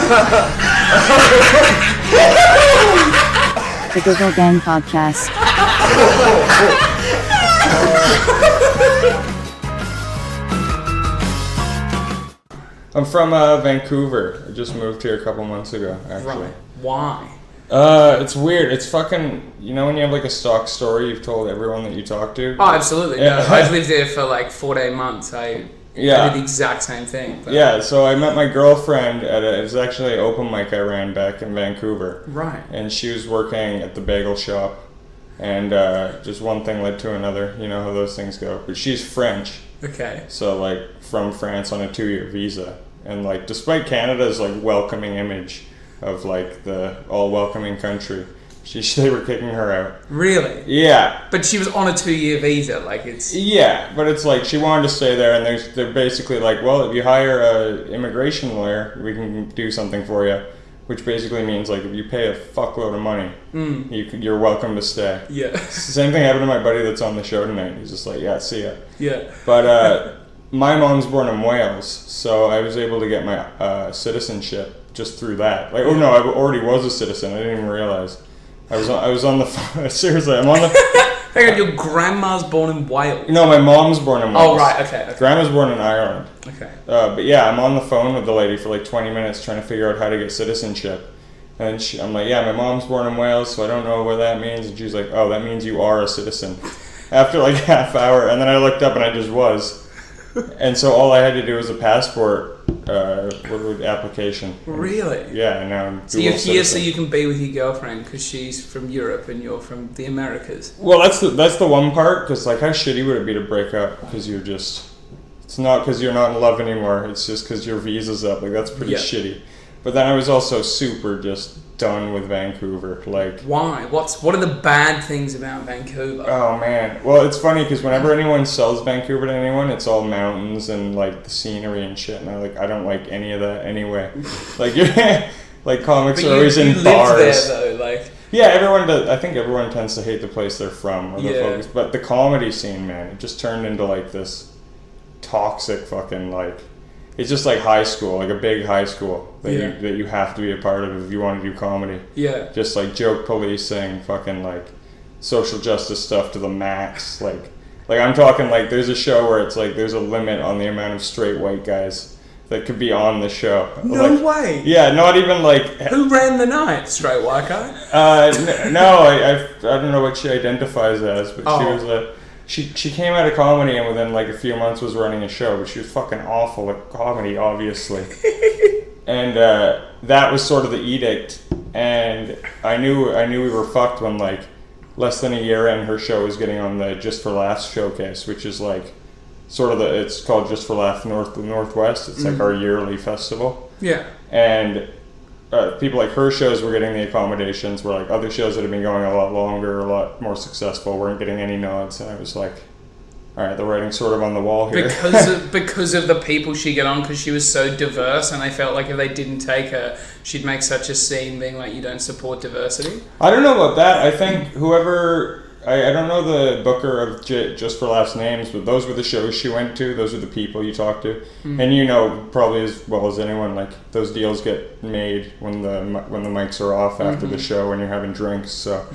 The Google Gang Podcast. I'm from Vancouver. I just moved here a couple months ago, actually. Right. Why? It's weird. It's fucking... You know when you have like a stock story you've told everyone that you talk to? Oh, absolutely. No, I've lived there for like 4 months. I did the exact same thing. But. Yeah, so I met my girlfriend at it was actually an open mic I ran back in Vancouver. Right. And she was working at the bagel shop. And just one thing led to another. You know how those things go. But she's French. Okay. So like from France on a 2-year visa. And like despite Canada's like welcoming image of like the all welcoming country, they were kicking her out. Really? Yeah. But she was on a 2-year visa, like it's... Yeah, but it's like she wanted to stay there, and they're basically like, well, if you hire a immigration lawyer, we can do something for you, which basically means like if you pay a fuckload of money, you're welcome to stay. Yeah. Same thing happened to my buddy that's on the show tonight. He's just like, yeah, see ya. Yeah. But my mom's born in Wales, so I was able to get my citizenship just through that. Like, oh no, I already was a citizen. I didn't even realize. I was on the phone. Seriously, I'm on the... Hang on, your grandma's born in Wales? No, my mom's born in Wales. Oh, right, okay. Grandma's born in Ireland. Okay. But yeah, I'm on the phone with the lady for like 20 minutes trying to figure out how to get citizenship. And I'm like, yeah, my mom's born in Wales, so I don't know what that means. And she's like, oh, that means you are a citizen. After like half hour, and then I looked up and I just was. And so all I had to do was a passport application. Really? Yeah, and now I'm so you're here so you can be with your girlfriend because she's from Europe and you're from the Americas. Well, that's the one part, because like how shitty would it be to break up because you're just... It's not because you're not in love anymore, it's just because your visa's up. Like that's pretty shitty. But then I was also super just done with Vancouver. Like, why? What are the bad things about Vancouver? Oh man, well it's funny because whenever anyone sells Vancouver to anyone, it's all mountains and like the scenery and shit. And I don't like any of that anyway. Like like comics are always in bars. There, though, like. Yeah, everyone does. I think everyone tends to hate the place they're from or the focus. But the comedy scene, man, it just turned into like this toxic fucking like. It's just like high school, like a big high school that you have to be a part of if you want to do comedy. Yeah. Just like joke policing, fucking like social justice stuff to the max. Like I'm talking like there's a show where it's like there's a limit on the amount of straight white guys that could be on the show. No like, way. Yeah, not even like... Who ran the night? Straight white guy? No, I don't know what she identifies as, but she was a... She came out of comedy and within like a few months was running a show, but she was fucking awful at comedy, obviously. And that was sort of the edict. And I knew we were fucked when like less than a year in, her show was getting on the Just for Laughs showcase, which is like sort of it's called Just for Laughs Northwest. It's like our yearly festival. Yeah. And people like her shows were getting the accommodations, where like other shows that had been going a lot longer, a lot more successful, weren't getting any nods. And I was like, all right, the writing's sort of on the wall here. Because of the people she got on, because she was so diverse, and they felt like if they didn't take her, she'd make such a scene being like, you don't support diversity. I don't know about that. I think whoever... I don't know the booker of Just for Laughs names, but those were the shows she went to. Those are the people you talk to. And you know probably as well as anyone, like those deals get made when the mics are off after the show when you're having drinks. So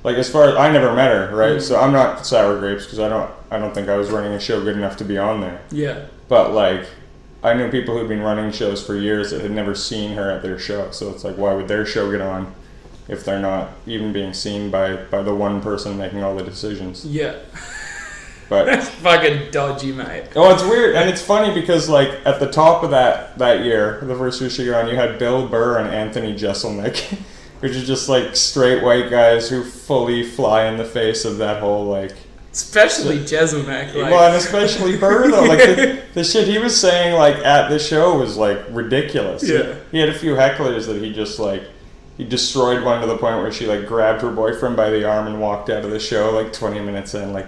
like as far as I never met her, right? So I'm not sour grapes because I don't think I was running a show good enough to be on there. Yeah. But like I knew people who'd been running shows for years that had never seen her at their show. So it's like, why would their show get on if they're not even being seen by the one person making all the decisions? Yeah. But that's fucking dodgy, mate. Oh, it's weird. And it's funny because like at the top of that year, the first year she got on, you had Bill Burr and Anthony Jeselnik, which is just like straight white guys who fully fly in the face of that whole like... Especially Jeselnik. Like. Well, and especially Burr though. Like the shit he was saying like at the show was like ridiculous. Yeah. He had a few hecklers that he just like... He destroyed one to the point where she like grabbed her boyfriend by the arm and walked out of the show like 20 minutes in. Like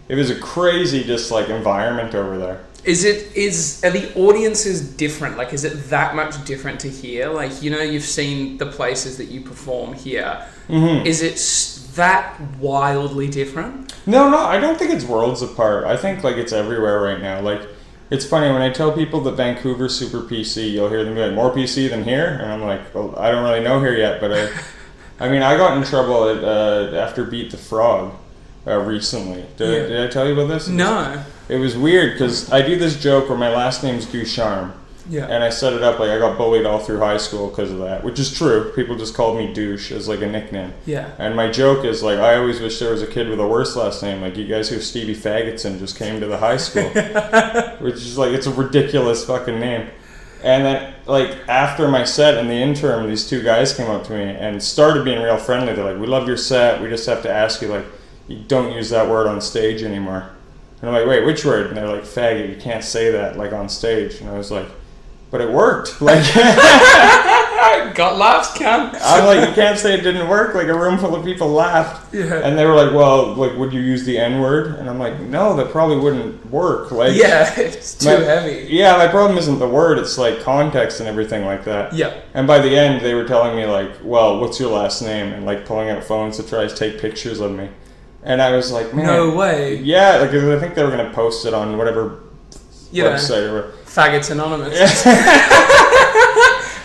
it was a crazy just like environment over there. Are the audiences different? Like is it that much different to here? Like, you know, you've seen the places that you perform here. Mm-hmm. Is it that wildly different? No, I don't think it's worlds apart. I think like it's everywhere right now. Like It's funny when I tell people that Vancouver's super PC, you'll hear them be like, more PC than here? And I'm like, well, I don't really know here yet, but I mean, I got in trouble after Beat the Frog recently. Did I tell you about this? No. It was weird because I do this joke where my last name's Ducharme. Yeah. And I set it up like I got bullied all through high school because of that, which is true. People just called me Douche as like a nickname. Yeah. And my joke is like, I always wish there was a kid with a worse last name. Like, you guys who have Stevie Faggotson just came to the high school. Which is like, it's a ridiculous fucking name. And then, like, after my set in the interim, these two guys came up to me and started being real friendly. They're like, we love your set. We just have to ask you, like, you don't use that word on stage anymore. And I'm like, wait, which word? And they're like, faggot. You can't say that, like, on stage. And I was like, but it worked. Like, got laughs, cunt. I'm like, you can't say it didn't work. Like, a room full of people laughed. Yeah. And they were like, well, like, would you use the N-word? And I'm like, no, that probably wouldn't work. Like, yeah, it's too heavy. Yeah, my problem isn't the word. It's, like, context and everything like that. Yeah. And by the end, they were telling me, like, well, what's your last name? And, like, pulling out phones to try to take pictures of me. And I was like, man. No way. Yeah, like, I think they were going to post it on whatever website or whatever. Faggots Anonymous.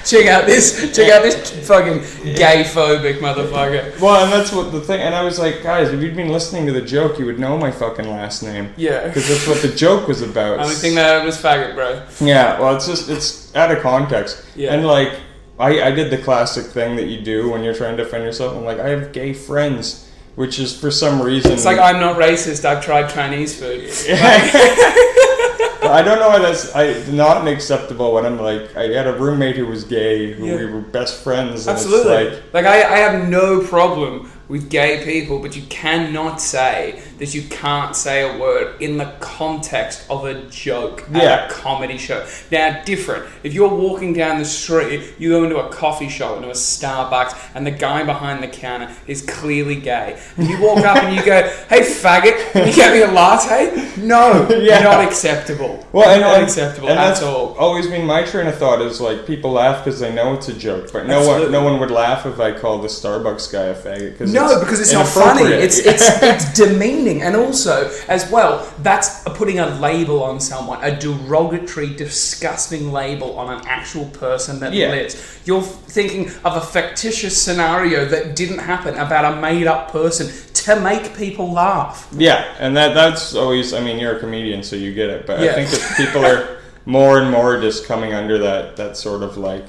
Check out this fucking gay-phobic motherfucker. Well, and that's what the thing, and I was like, guys, if you'd been listening to the joke, you would know my fucking last name. Yeah. Because that's what the joke was about. Only thing that I heard was faggot, bro. Yeah, well, it's out of context. Yeah. And, like, I did the classic thing that you do when you're trying to defend yourself. I'm like, I have gay friends, which is for some reason... It's like, I'm not racist, I've tried Chinese food. I don't know why that's not acceptable when I'm like, I had a roommate who was gay, who we were best friends. And absolutely. It's like I have no problem with gay people, but you cannot say that you can't say a word in the context of a joke at a comedy show. Now, different. If you're walking down the street, you go into a coffee shop, into a Starbucks, and the guy behind the counter is clearly gay, and you walk up and you go, hey, faggot, can you get me a latte? No, not acceptable. Well, not acceptable and at that's all. Always been my train of thought is like, people laugh because they know it's a joke, but no one would laugh if I called the Starbucks guy a faggot. Because it's not funny. It's demeaning, and also as well, that's putting a label on someone, a derogatory, disgusting label on an actual person that lives. You're thinking of a fictitious scenario that didn't happen about a made-up person to make people laugh. Yeah, and that's always. I mean, you're a comedian, so you get it. But I think that people are more and more just coming under that sort of like.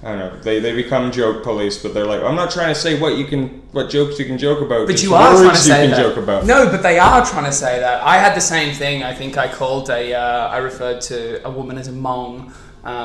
I don't know. They become joke police, but they're like, I'm not trying to say what jokes you can joke about. But you are trying to say that. Joke about. No, but they are trying to say that. I had the same thing. I think I called I referred to a woman as a mong.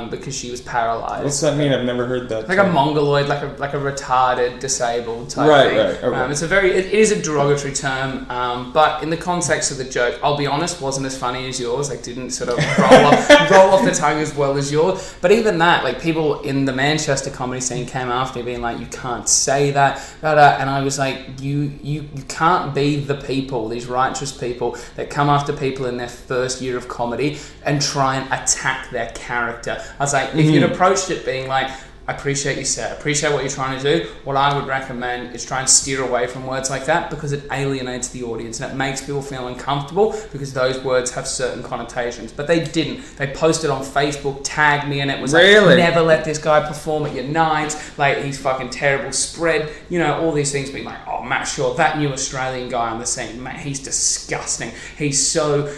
Because she was paralyzed. What's that mean? I've never heard that. Like a mongoloid, like a retarded, disabled type thing. Right. Okay. It is a derogatory term, but in the context of the joke, I'll be honest, wasn't as funny as yours. Like, didn't sort of roll off the tongue as well as yours. But even that, like, people in the Manchester comedy scene came after me being like, you can't say that, and I was like, you can't be the people, these righteous people that come after people in their first year of comedy and try and attack their character. I was like, if you'd approached it being like, I appreciate your set, appreciate what you're trying to do, what I would recommend is try and steer away from words like that because it alienates the audience and it makes people feel uncomfortable because those words have certain connotations. But they didn't. They posted on Facebook, tagged me, and it was like, never let this guy perform at your nights, like, he's fucking terrible spread, all these things, being like, oh, Matt Shaw, that new Australian guy on the scene, Matt, he's disgusting, he's so,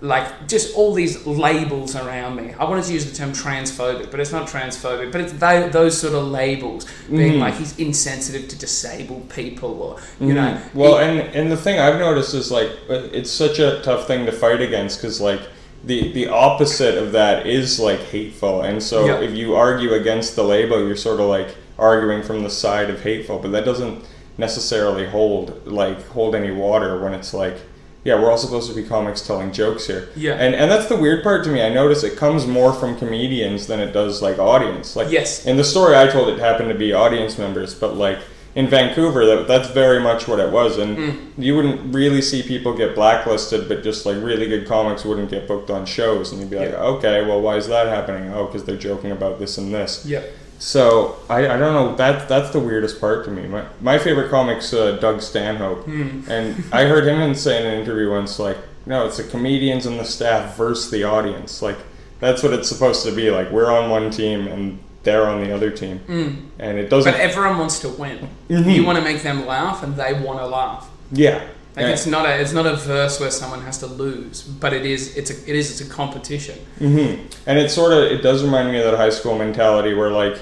like, just all these labels around me. I wanted to use the term transphobic, but it's not transphobic. But it's those sort of labels, being like, he's insensitive to disabled people, or, Well, and the thing I've noticed is, like, it's such a tough thing to fight against, because, like, the opposite of that is, like, hateful. And so if you argue against the label, you're sort of, like, arguing from the side of hateful. But that doesn't necessarily hold any water when it's, like, yeah, we're all supposed to be comics telling jokes here. Yeah. And that's the weird part to me. I notice it comes more from comedians than it does, like, audience. Like, in the story I told, it happened to be audience members, but, like, in Vancouver, that's very much what it was. And you wouldn't really see people get blacklisted, but just, like, really good comics wouldn't get booked on shows. And you'd be like, okay, well, why is that happening? Oh, because they're joking about this and this. Yeah. So, I don't know, that's the weirdest part to me. My favorite comic's Doug Stanhope. And I heard him say in an interview once, like, no, it's the comedians and the staff versus the audience. Like, that's what it's supposed to be. Like, we're on one team and they're on the other team. And it doesn't... But everyone wants to win. Mm-hmm. You want to make them laugh and they want to laugh. Yeah. Like, it's not a verse where someone has to lose, but it's a competition. Mm-hmm. And it does remind me of that high school mentality where, like,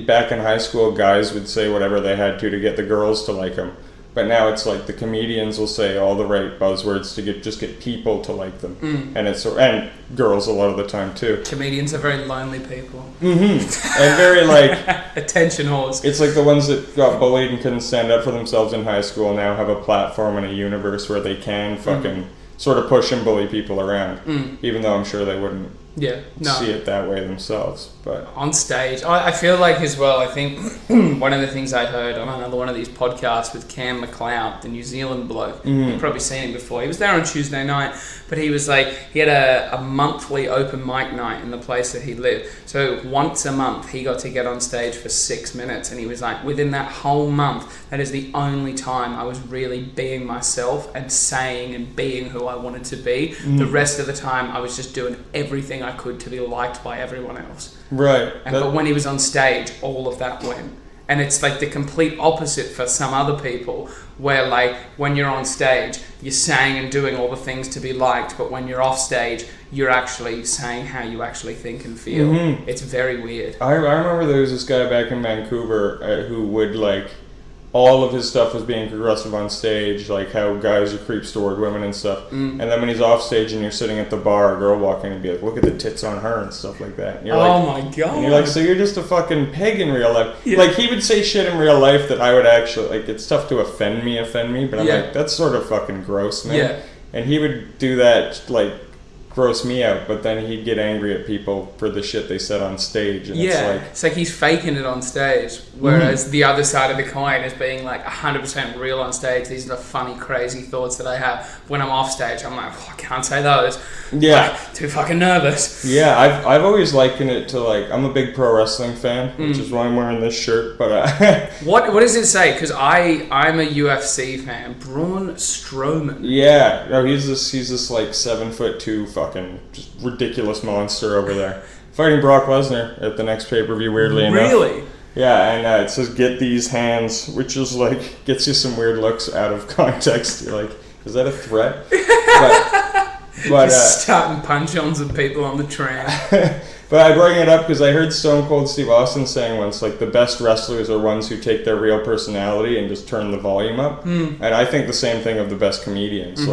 back in high school, guys would say whatever they had to get the girls to like them. But now it's like the comedians will say all the right buzzwords to get people to like them, and girls a lot of the time too. Comedians are very lonely people. Mm-hmm. And very like attention whores. It's like the ones that got bullied and couldn't stand up for themselves in high school now have a platform and a universe where they can fucking sort of push and bully people around, even though I'm sure they wouldn't see it that way themselves. But on stage, I feel like as well, I think one of the things I heard on another one of these podcasts with Cam McLeod, the New Zealand bloke, you've probably seen him before. He was there on Tuesday night, but he was like, he had a monthly open mic night in the place that he lived. So once a month, he got to get on stage for 6 minutes, and he was like, within that whole month, that is the only time I was really being myself and saying and being who I wanted to be. The rest of the time, I was just doing everything I could to be liked by everyone else. Right. But when he was on stage, all of that went. And it's like the complete opposite for some other people, where like when you're on stage, you're saying and doing all the things to be liked, but when you're off stage, you're actually saying how you actually think and feel. It's very weird. I remember there was this guy back in Vancouver who would like, all of his stuff was being progressive on stage, like how guys are creeps toward women and stuff. And then when he's off stage and you're sitting at the bar, a girl walking in and be like, look at the tits on her and stuff like that. And you're my God. And you're like, so you're just a fucking pig in real life. Yeah. Like, he would say shit in real life that I would actually, like, it's tough to offend me, but I'm like, that's sort of fucking gross, man. Yeah. And he would do that, like, gross me out, but then he'd get angry at people for the shit they said on stage, and it's like he's faking it on stage, whereas the other side of the coin is being like 100% real on stage. These are the funny, crazy thoughts that I have. When I'm off stage, I'm like, I can't say those. Like, too fucking nervous. Yeah, I've always likened it to, like, I'm a big pro wrestling fan, which is why I'm wearing this shirt, but what does it say? Because I'm a UFC fan. Braun Strowman. Yeah, no, he's this like 7'2" fucking just ridiculous monster over there, fighting Brock Lesnar at the next pay-per-view, weirdly enough. Really? Yeah, and it says "get these hands," which is like gets you some weird looks out of context. You're like, is that a threat? but just starting punch-ons of people on the train. But I bring it up because I heard Stone Cold Steve Austin saying once, like, the best wrestlers are ones who take their real personality and just turn the volume up. And I think the same thing of the best comedians.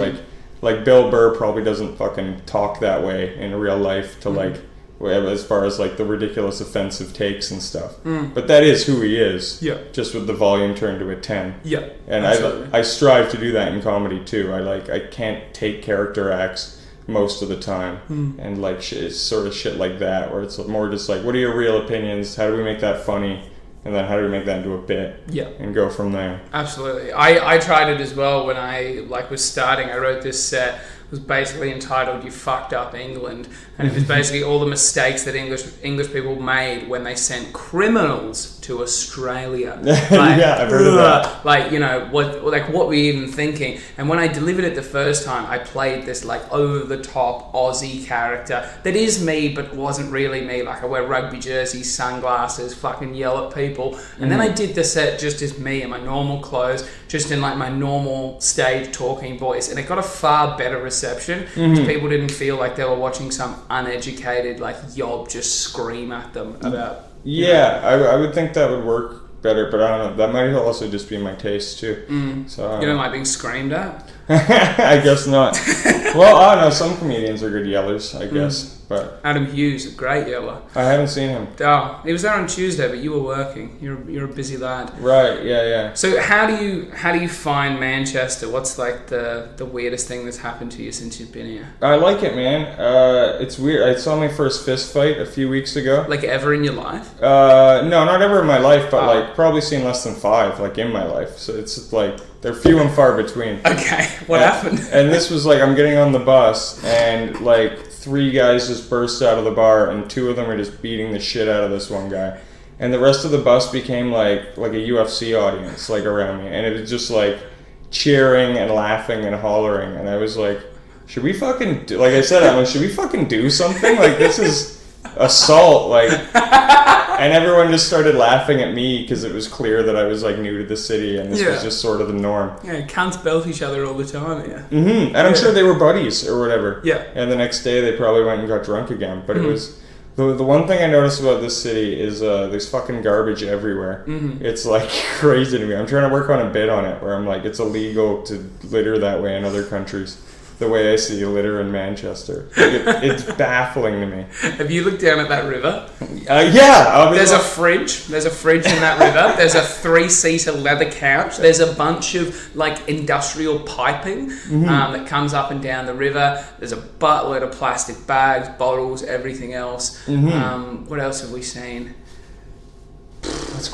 Like Bill Burr probably doesn't fucking talk that way in real life to like, as far as like the ridiculous offensive takes and stuff. But that is who he is. Yeah. Just with the volume turned to a 10. Yeah. And I strive to do that in comedy too. I can't take character acts most of the time, and like sort of shit like that, where it's more just like, what are your real opinions? How do we make that funny? And then how do we make that into a bit? Yeah. And go from there. Absolutely. I tried it as well when I was starting. I wrote this set. It was basically entitled "You Fucked Up England," and it was basically all the mistakes that English people made when they sent criminals to Australia. Like, yeah, I've heard of that. Like, you know, what were you even thinking? And when I delivered it the first time, I played this like over the top Aussie character that is me, but wasn't really me. Like, I wear rugby jerseys, sunglasses, fucking yell at people, and then I did the set just as me in my normal clothes, just in like my normal stage talking voice, and it got a far better reception because people didn't feel like they were watching some uneducated like yob just scream at them about. Yeah, I would think that would work better, but I don't know. That might also just be my taste too. So you don't like being screamed at? I guess not. Well, I don't know. Some comedians are good yellers, I guess. But Adam Hughes, a great yeller. I haven't seen him. Oh, he was there on Tuesday, but you were working. You're a busy lad. Right. Yeah. So how do you find Manchester? What's like the weirdest thing that's happened to you since you've been here? I like it, man. It's weird. I saw my first fist fight a few weeks ago. Like ever in your life? No, not ever in my life, but like probably seen less than 5 like in my life. So it's like they're few and far between. Okay, what happened? And this was like I'm getting on the bus and like 3 guys just burst out of the bar, and 2 of them are just beating the shit out of this one guy, and the rest of the bus became like a UFC audience like around me, and it was just like cheering and laughing and hollering, and I was like, should we fucking do, like I said, I'm like, should we fucking do something? Like, this is assault, like, and everyone just started laughing at me because it was clear that I was like new to the city and this was just sort of the norm. Yeah, cunts belt each other all the time, yeah. And I'm sure they were buddies or whatever. Yeah. And the next day they probably went and got drunk again. But it was, the one thing I noticed about this city is there's fucking garbage everywhere. It's like crazy to me. I'm trying to work on a bit on it where I'm like, it's illegal to litter that way in other countries. The way I see litter in Manchester. Like it's baffling to me. Have you looked down at that river? Yeah. There's a fridge. There's a fridge in that river. There's a 3-seater leather couch. There's a bunch of like industrial piping that comes up and down the river. There's a buttload of plastic bags, bottles, everything else. What else have we seen? It's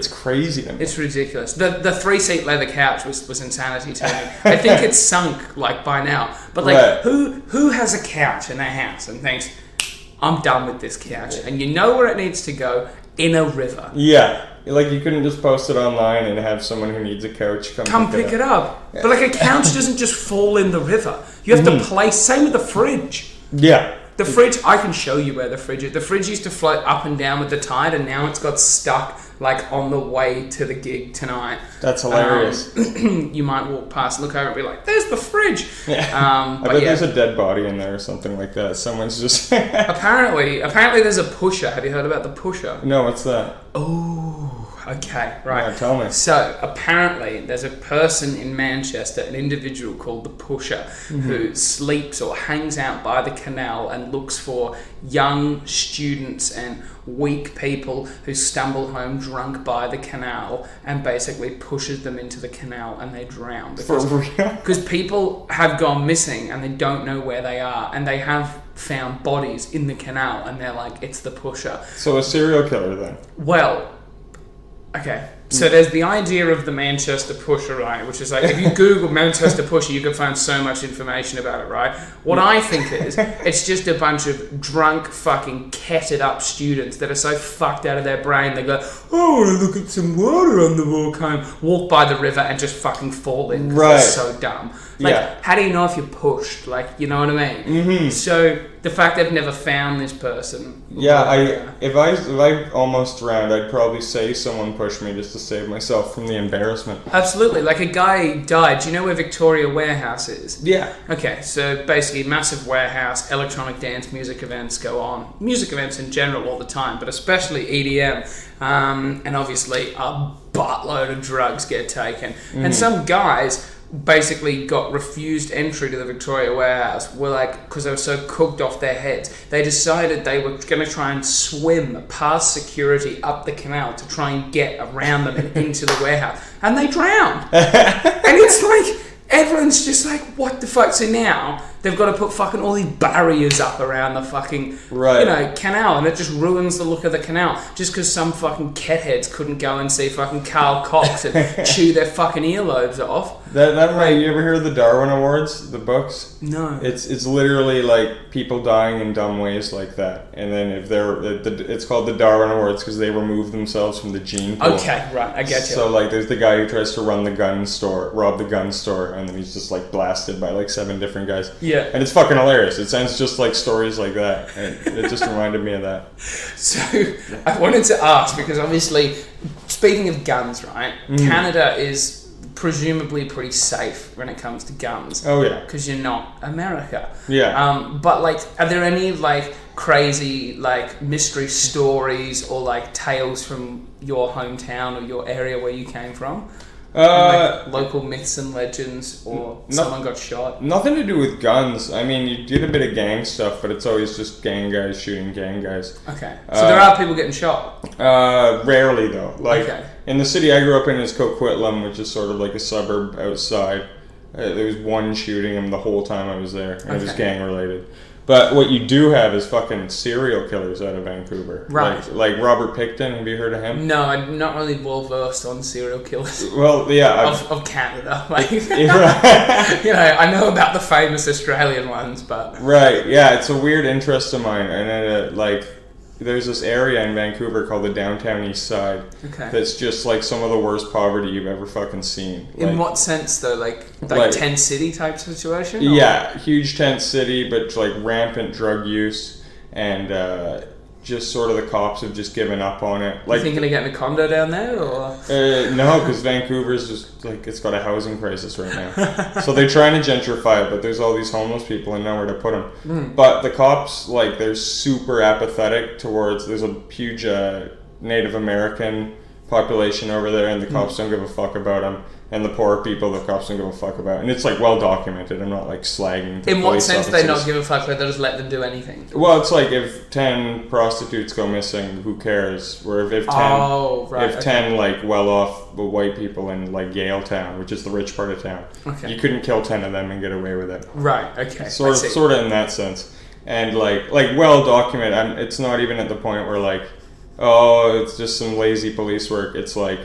crazy to me. It's ridiculous. The 3-seat leather couch was insanity to me. I think it's sunk like by now. But like, who has a couch in their house and thinks, I'm done with this couch, and you know where it needs to go? In a river. Yeah. Like, you couldn't just post it online and have someone who needs a couch come pick it up. Yeah. But like, a couch doesn't just fall in the river. You have to place. Same with the fridge. Yeah. The fridge, I can show you where the fridge is. The fridge used to float up and down with the tide, and now it's got stuck like on the way to the gig tonight. That's hilarious. You might walk past, look over and be like, there's the fridge. Yeah. I bet there's a dead body in there or something like that. Someone's just... Apparently there's a pusher. Have you heard about the pusher? No, what's that? Oh, okay, right. Yeah, tell me. So, apparently there's a person in Manchester, an individual called the pusher, who sleeps or hangs out by the canal and looks for young students and weak people who stumble home drunk by the canal and basically pushes them into the canal and they drown. Because people have gone missing and they don't know where they are, and they have found bodies in the canal and they're like, it's the pusher. So a serial killer then? Well, okay. So there's the idea of the Manchester pusher, right? Which is like, if you Google Manchester pusher, you can find so much information about it, right? What I think is, it's just a bunch of drunk, fucking ketted up students that are so fucked out of their brain, they go, oh, I want to look at some water on the walk home, walk by the river and just fucking fall in. Right. They're so dumb. Like, how do you know if you're pushed? Like, you know what I mean? So the fact they've never found this person. If I almost drowned, I'd probably say someone pushed me just to save myself from the embarrassment. Absolutely. Like, a guy died. Do you know where Victoria Warehouse is? Yeah. Okay, so basically massive warehouse, electronic dance music events go on. Music events in general all the time, but especially EDM. And obviously a buttload of drugs get taken. And some guys basically got refused entry to the Victoria Warehouse, were like, because they were so cooked off their heads, they decided they were going to try and swim past security up the canal to try and get around them and into the warehouse, and they drowned. And it's like, everyone's just like, what the fuck? So now they've got to put fucking all these barriers up around the fucking canal, and it just ruins the look of the canal just because some fucking ketheads couldn't go and see fucking Carl Cox and chew their fucking earlobes off. You ever hear of the Darwin Awards, the books? No. It's literally like people dying in dumb ways like that, and then if it's called the Darwin Awards because they remove themselves from the gene pool. Okay, right, I get you. So like, there's the guy who tries to rob the gun store, and then he's just like blasted by like 7 different guys. Yeah. And it's fucking hilarious. It sounds just like stories like that. And it just reminded me of that. So I wanted to ask, because obviously, speaking of guns, right? Canada is presumably pretty safe when it comes to guns. Oh yeah. Because you're not America. Yeah. But like, are there any like crazy like mystery stories or like tales from your hometown or your area where you came from? Like local myths and legends, or someone got shot? Nothing to do with guns. I mean, you did a bit of gang stuff, but it's always just gang guys shooting gang guys. Okay. So there are people getting shot? Rarely, though. Like, in the city I grew up in is Coquitlam, which is sort of like a suburb outside. There was one shooting the whole time I was there, and it was gang-related. But what you do have is fucking serial killers out of Vancouver. Right. Like Robert Picton, have you heard of him? No, I'm not really well versed on serial killers. Well, yeah. Of Canada. Like, you know, I know about the famous Australian ones, but... Right, yeah, it's a weird interest of mine. And there's this area in Vancouver called the Downtown East Side. Okay. That's just like some of the worst poverty you've ever fucking seen. In like, what sense though? Like tent city type situation? Or? Yeah, huge tent city, but like rampant drug use and just sort of the cops have just given up on it. Like, you thinking of getting a condo down there, or? No, because Vancouver's just like it's got a housing crisis right now. So they're trying to gentrify it, but there's all these homeless people and nowhere to put them. But the cops, like, they're super apathetic towards. There's a huge Native American population over there, and the cops don't give a fuck about them. And the poor people, the cops don't give a fuck about. And it's like well documented. I'm not like slagging. In what sense do they not give a fuck? But they just let them do anything. Well, it's like if 10 prostitutes go missing, who cares? Where if 10 like well-off white people in like Yale Town, which is the rich part of town, you couldn't kill 10 of them and get away with it. Right. Okay. Sort of in that sense. And like well documented. It's not even at the point where like, oh, it's just some lazy police work. It's like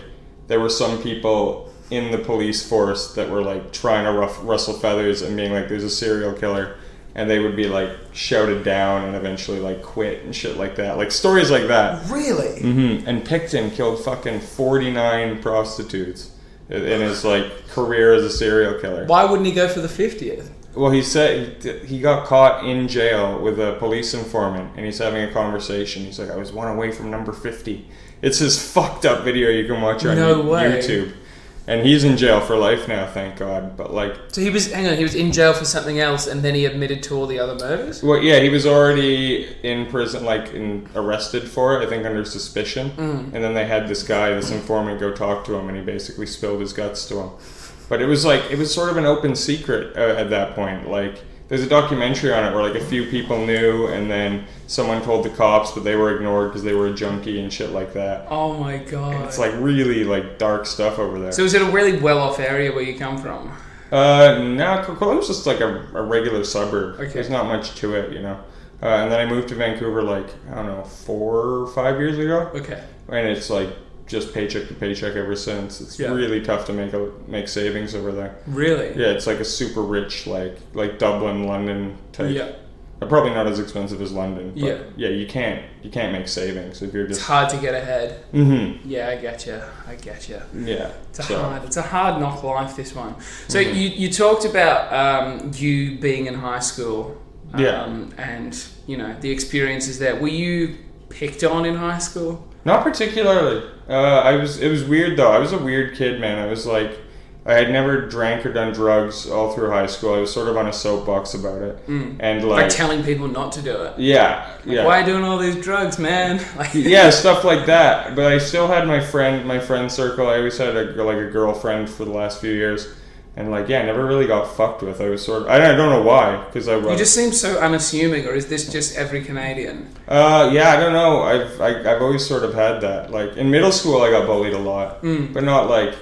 there were some people in the police force that were like trying to rustle feathers and being like, there's a serial killer, and they would be like shouted down and eventually like quit and shit like that, like stories like that. Really? Mm-hmm. And Picton killed fucking 49 prostitutes in his like career as a serial killer. Why wouldn't he go for the 50th? Well, he said he got caught in jail with a police informant, and he's having a conversation. He's like, I was one away from number 50. It's his fucked up video you can watch on YouTube. And he's in jail for life now, thank God. But like, so he was in jail for something else, and then he admitted to all the other murders. Well, yeah, he was already in prison, arrested for it, I think under suspicion. And then they had this informant, go talk to him, and he basically spilled his guts to him. But it was sort of an open secret at that point. Like, there's a documentary on it where like a few people knew, and then someone told the cops, but they were ignored because they were a junkie and shit like that. Oh my God. And it's like really like dark stuff over there. So is it a really well-off area where you come from? No, Coquitlam's just like a regular suburb. Okay. There's not much to it, you know. And then I moved to Vancouver 4 or 5 years ago. Okay. And it's like just paycheck to paycheck ever since. It's really tough to make savings over there. Really? Yeah, it's like a super rich like Dublin, London type. Yeah. Probably not as expensive as London, but you can't make savings if you're just. It's hard to get ahead. Mm-hmm. Yeah, I get you. Yeah. It's a hard knock life, this one. So you talked about you being in high school. And the experiences there. Were you picked on in high school? Not particularly. It was weird though. I was a weird kid, man. I was like, I had never drank or done drugs all through high school. I was sort of on a soapbox about it, and like telling people not to do it. Yeah. Why are you doing all these drugs, man? Yeah, stuff like that. But I still had my friend circle. I always had a girlfriend for the last few years, and I never really got fucked with. I was sort of I don't know why, because I was. You just seem so unassuming, or is this just every Canadian? I don't know. I've always sort of had that. Like in middle school, I got bullied a lot, but not like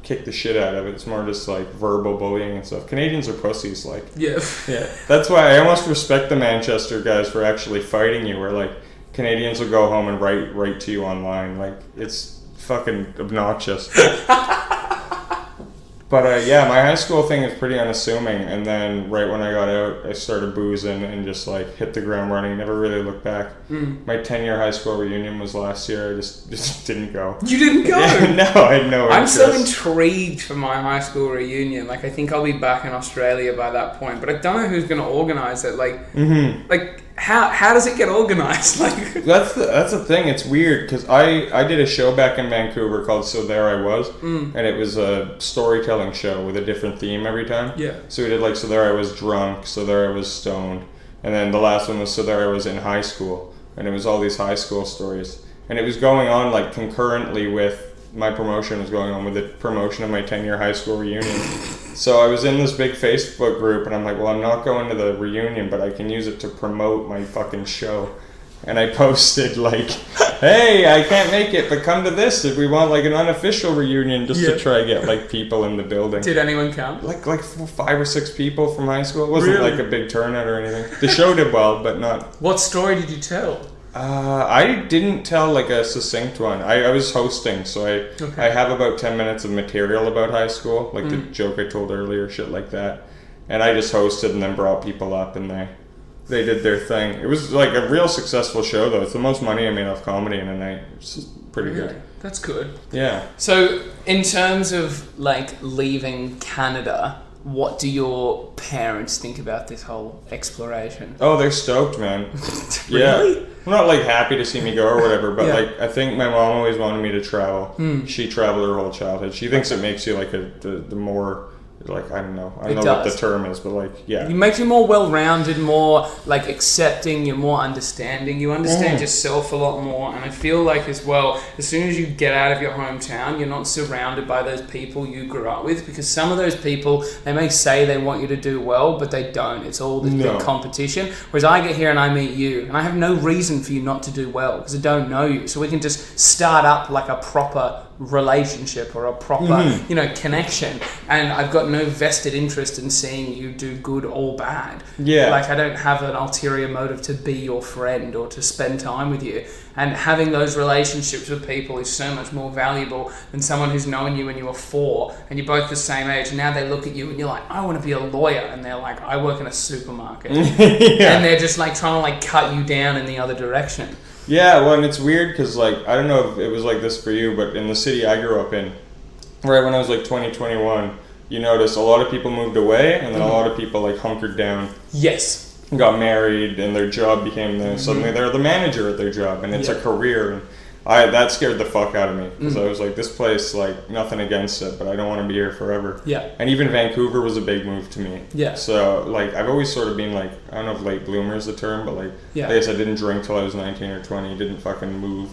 kick the shit out of it. It's more just like verbal bullying and stuff. Canadians are pussies. Yeah. That's why I almost respect the Manchester guys for actually fighting you. Where like Canadians will go home and write to you online. Like it's fucking obnoxious. But my high school thing is pretty unassuming, and then right when I got out, I started boozing and just hit the ground running. Never really looked back. My 10-year high school reunion was last year. I just didn't go. You didn't go? No, I had no interest. I'm so intrigued for my high school reunion. I think I'll be back in Australia by that point, but I don't know who's going to organise it. How does it get organised? That's the thing. It's weird because I did a show back in Vancouver called So There I Was, and it was a storytelling show with a different theme every time. Yeah. So we did So There I Was drunk, So There I Was stoned, and then the last one was So There I Was in high school, and it was all these high school stories, and it was going on concurrently with my promotion was going on with the promotion of my 10-year high school reunion. So I was in this big Facebook group, and I'm like, well, I'm not going to the reunion, but I can use it to promote my fucking show. And I posted hey, I can't make it, but come to this if we want an unofficial reunion just to try to get people in the building. Did anyone come? 5 or 6 people from high school. It wasn't a big turnout or anything. The show did well, but not. What story did you tell? I didn't tell a succinct one. I was hosting, so I have about 10 minutes of material about high school, the joke I told earlier, shit like that. And I just hosted and then brought people up, and they did their thing. It was like a real successful show, though. It's the most money I made off comedy in a night. It's pretty good. That's good. Yeah. So, in terms of like leaving Canada, what do your parents think about this whole exploration? Oh, they're stoked, man. Really? Yeah. I'm not like happy to see me go or whatever, but Yeah. like I think my mom always wanted me to travel. She traveled her whole childhood. She thinks it makes you like the more like I don't know what the term is, but like it makes you more well-rounded, more like accepting. You're more understanding. You understand yourself a lot more, and I feel like as well, as soon as you get out of your hometown, you're not surrounded by those people you grew up with, because some of those people, they may say they want you to do well, but they don't. It's all this big competition. Whereas I get here and I meet you, and I have no reason for you not to do well because I don't know you, so we can just start up like a proper relationship or a proper connection, and I've got no vested interest in seeing you do good or bad. Like I don't have an ulterior motive to be your friend or to spend time with you, and having those relationships with people is so much more valuable than someone who's known you when you were 4 and you're both the same age, and now they look at you and you're like, I want to be a lawyer, and they're like, I work in a supermarket. And they're just like trying to like cut you down in the other direction. Yeah, well, and it's weird because, like, I don't know if it was like this for you, but in the city I grew up in, right when I was like 20, 21, you notice a lot of people moved away, and then a lot of people like hunkered down. Yes. Got married, and their job became suddenly they're the manager at their job, and it's a career. And that scared the fuck out of me because I was like, this place, like, nothing against it, but I don't want to be here forever. Yeah. And even Vancouver was a big move to me. Yeah. So, like, I've always sort of been like, I don't know if late bloomer is the term, but like, I guess I didn't drink till I was 19 or 20, didn't fucking move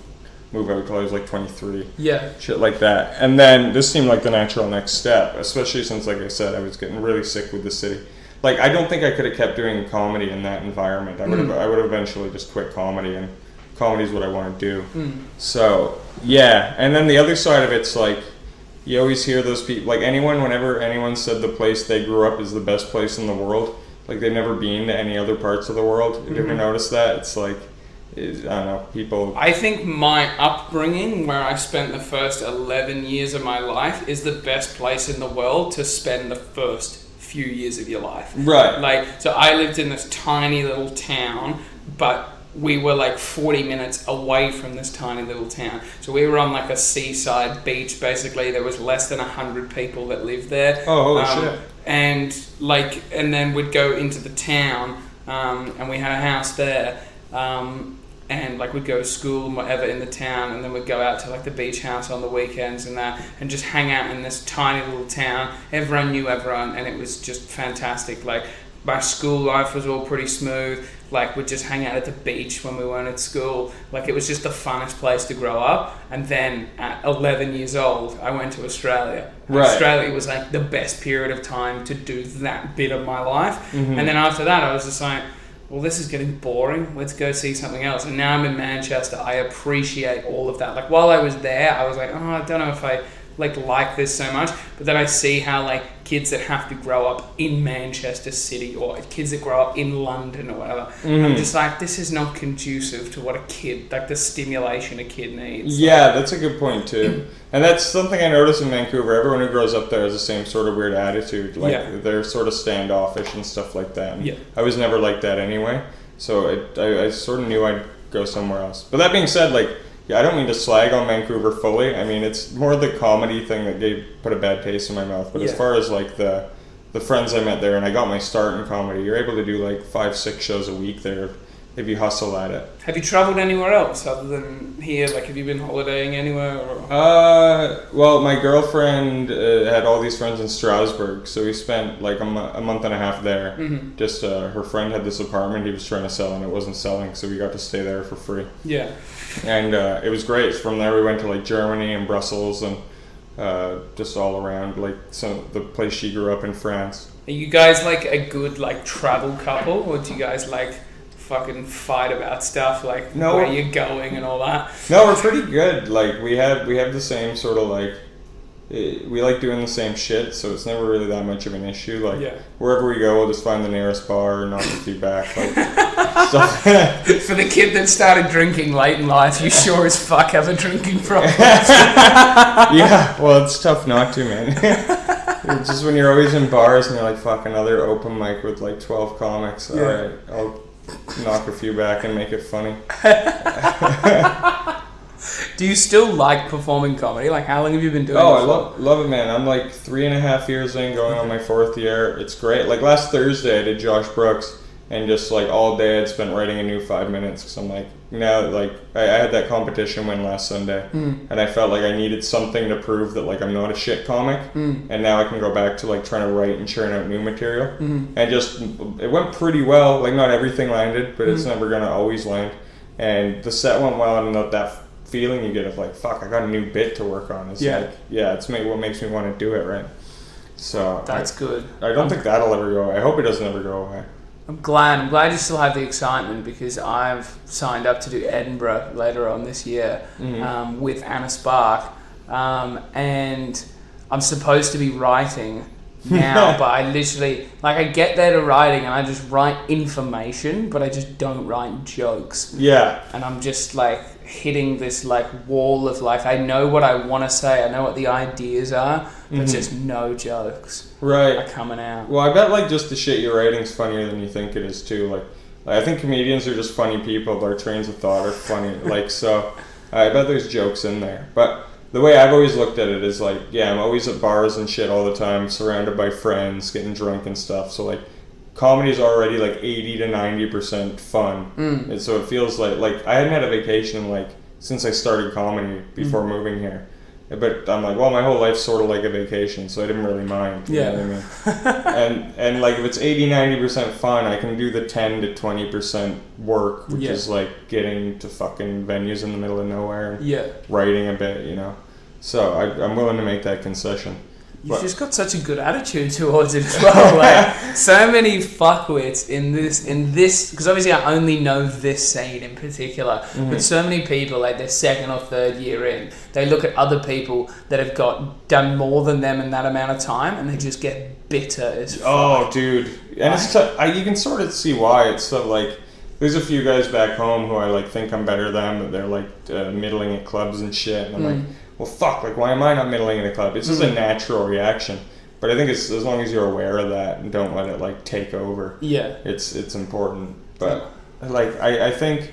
out till I was like 23. Yeah. Shit like that. And then this seemed like the natural next step, especially since, like I said, I was getting really sick with the city. Like, I don't think I could have kept doing comedy in that environment. I would have eventually just quit comedy, and comedy is what I want to do. So, yeah. And then the other side of it's like, you always hear those people, like whenever anyone said the place they grew up is the best place in the world, like they've never been to any other parts of the world. Have you ever noticed that? It's like, I don't know, people... I think my upbringing, where I spent the first 11 years of my life, is the best place in the world to spend the first few years of your life. Right. Like, so I lived in this tiny little town, but we were like 40 minutes away from this tiny little town. So we were on like a seaside beach, basically. There was less than 100 people that lived there. Oh, holy shit. And then we'd go into the town, and we had a house there. And like we'd go to school and whatever in the town, and then we'd go out to like the beach house on the weekends and that, and just hang out in this tiny little town. Everyone knew everyone, and it was just fantastic. Like, my school life was all pretty smooth. Like, we'd just hang out at the beach when we weren't at school. Like, it was just the funnest place to grow up. And then at 11 years old, I went to Australia. Right. Australia was like the best period of time to do that bit of my life. And then after that, I was just like, well, this is getting boring. Let's go see something else. And now I'm in Manchester. I appreciate all of that. Like, while I was there, I was like, oh, I don't know if I like this so much. But then I see how like kids that have to grow up in Manchester City, or kids that grow up in London or whatever, I'm just like, this is not conducive to what a kid, like the stimulation a kid needs. Yeah, that's a good point too. And that's something I notice in Vancouver. Everyone who grows up there has the same sort of weird attitude. Like, they're sort of standoffish and stuff like that. And I was never like that anyway. So I sort of knew I'd go somewhere else. But that being said, like, I don't mean to slag on Vancouver fully. I mean, it's more the comedy thing that put a bad taste in my mouth. But as far as like the friends I met there, and I got my start in comedy, you're able to do like 5-6 shows a week there if you hustle at it. Have you travelled anywhere else other than here? Like, have you been holidaying anywhere? Or? Well, my girlfriend had all these friends in Strasbourg, so we spent like a month and a half there. Just her friend had this apartment he was trying to sell, and it wasn't selling, so we got to stay there for free. Yeah. And it was great. From there we went to like Germany and Brussels, and just all around, like the place she grew up in, France. Are you guys like a good like travel couple, or do you guys like fucking fight about stuff like where you're going and all that? No, we're pretty good. Like, we have the same sort of like, we like doing the same shit, so it's never really that much of an issue. Like, wherever we go, we'll just find the nearest bar and knock a few back. Like, for the kid that started drinking late in life, you sure as fuck have a drinking problem. Yeah, well, it's tough not to, man. It's just when you're always in bars and you're like, fuck, another open mic with like 12 comics. All right, I'll knock a few back and make it funny. Do you still like performing comedy? Like, how long have you been doing it for? I love it, man. I'm like 3.5 years in, going on my 4th year. It's great. Like last Thursday I did Josh Brooks, and just like all day I'd spent writing a new 5 minutes, because I'm like, now, like I had that competition win last Sunday, and I felt like I needed something to prove that like I'm not a shit comic, and now I can go back to like trying to write and churn out new material, and just it went pretty well. Like not everything landed, but it's never gonna always land, and the set went well, and that feeling you get of like, fuck, I got a new bit to work on. It's it's what makes me want to do it, right? So that's good. I don't think that'll ever go away. I hope it doesn't ever go away. I'm glad you still have the excitement, because I've signed up to do Edinburgh later on this year with Anna Spark, and I'm supposed to be writing now, but I literally, like, I get there to writing and I just write information, but I just don't write jokes. Yeah. And I'm just like hitting this like wall of like, I know what I want to say, I know what the ideas are, but just no jokes are coming out. Well, I bet like just the shit you're writing's funnier than you think it is too. Like I think comedians are just funny people. Their trains of thought are funny. Like, so I bet there's jokes in there. But the way I've always looked at it is like, yeah, I'm always at bars and shit all the time, surrounded by friends, getting drunk and stuff. So like, comedy's already like 80 to 90% fun, and so it feels like I hadn't had a vacation like since I started comedy before moving here. But I'm like, well, my whole life's sort of like a vacation, so I didn't really mind. You know what I mean? and like if it's 80-90% fun, I can do the 10 to 20% work, which is like getting to fucking venues in the middle of nowhere and writing a bit, you know. So I'm willing to make that concession. You've just got such a good attitude towards it as well. Like, so many fuckwits in this, because obviously I only know this scene in particular, but so many people, like their 2nd or 3rd year in, they look at other people that have done more than them in that amount of time, and they just get bitter as fuck. Oh, dude. And it's you can sort of see why. It's so like, there's a few guys back home who I like think I'm better than, but they're like middling at clubs and shit, and I'm like, well, fuck, like, why am I not middling in a club? It's just a natural reaction. But I think it's as long as you're aware of that and don't let it, like, take over. Yeah. It's important. But, like, I think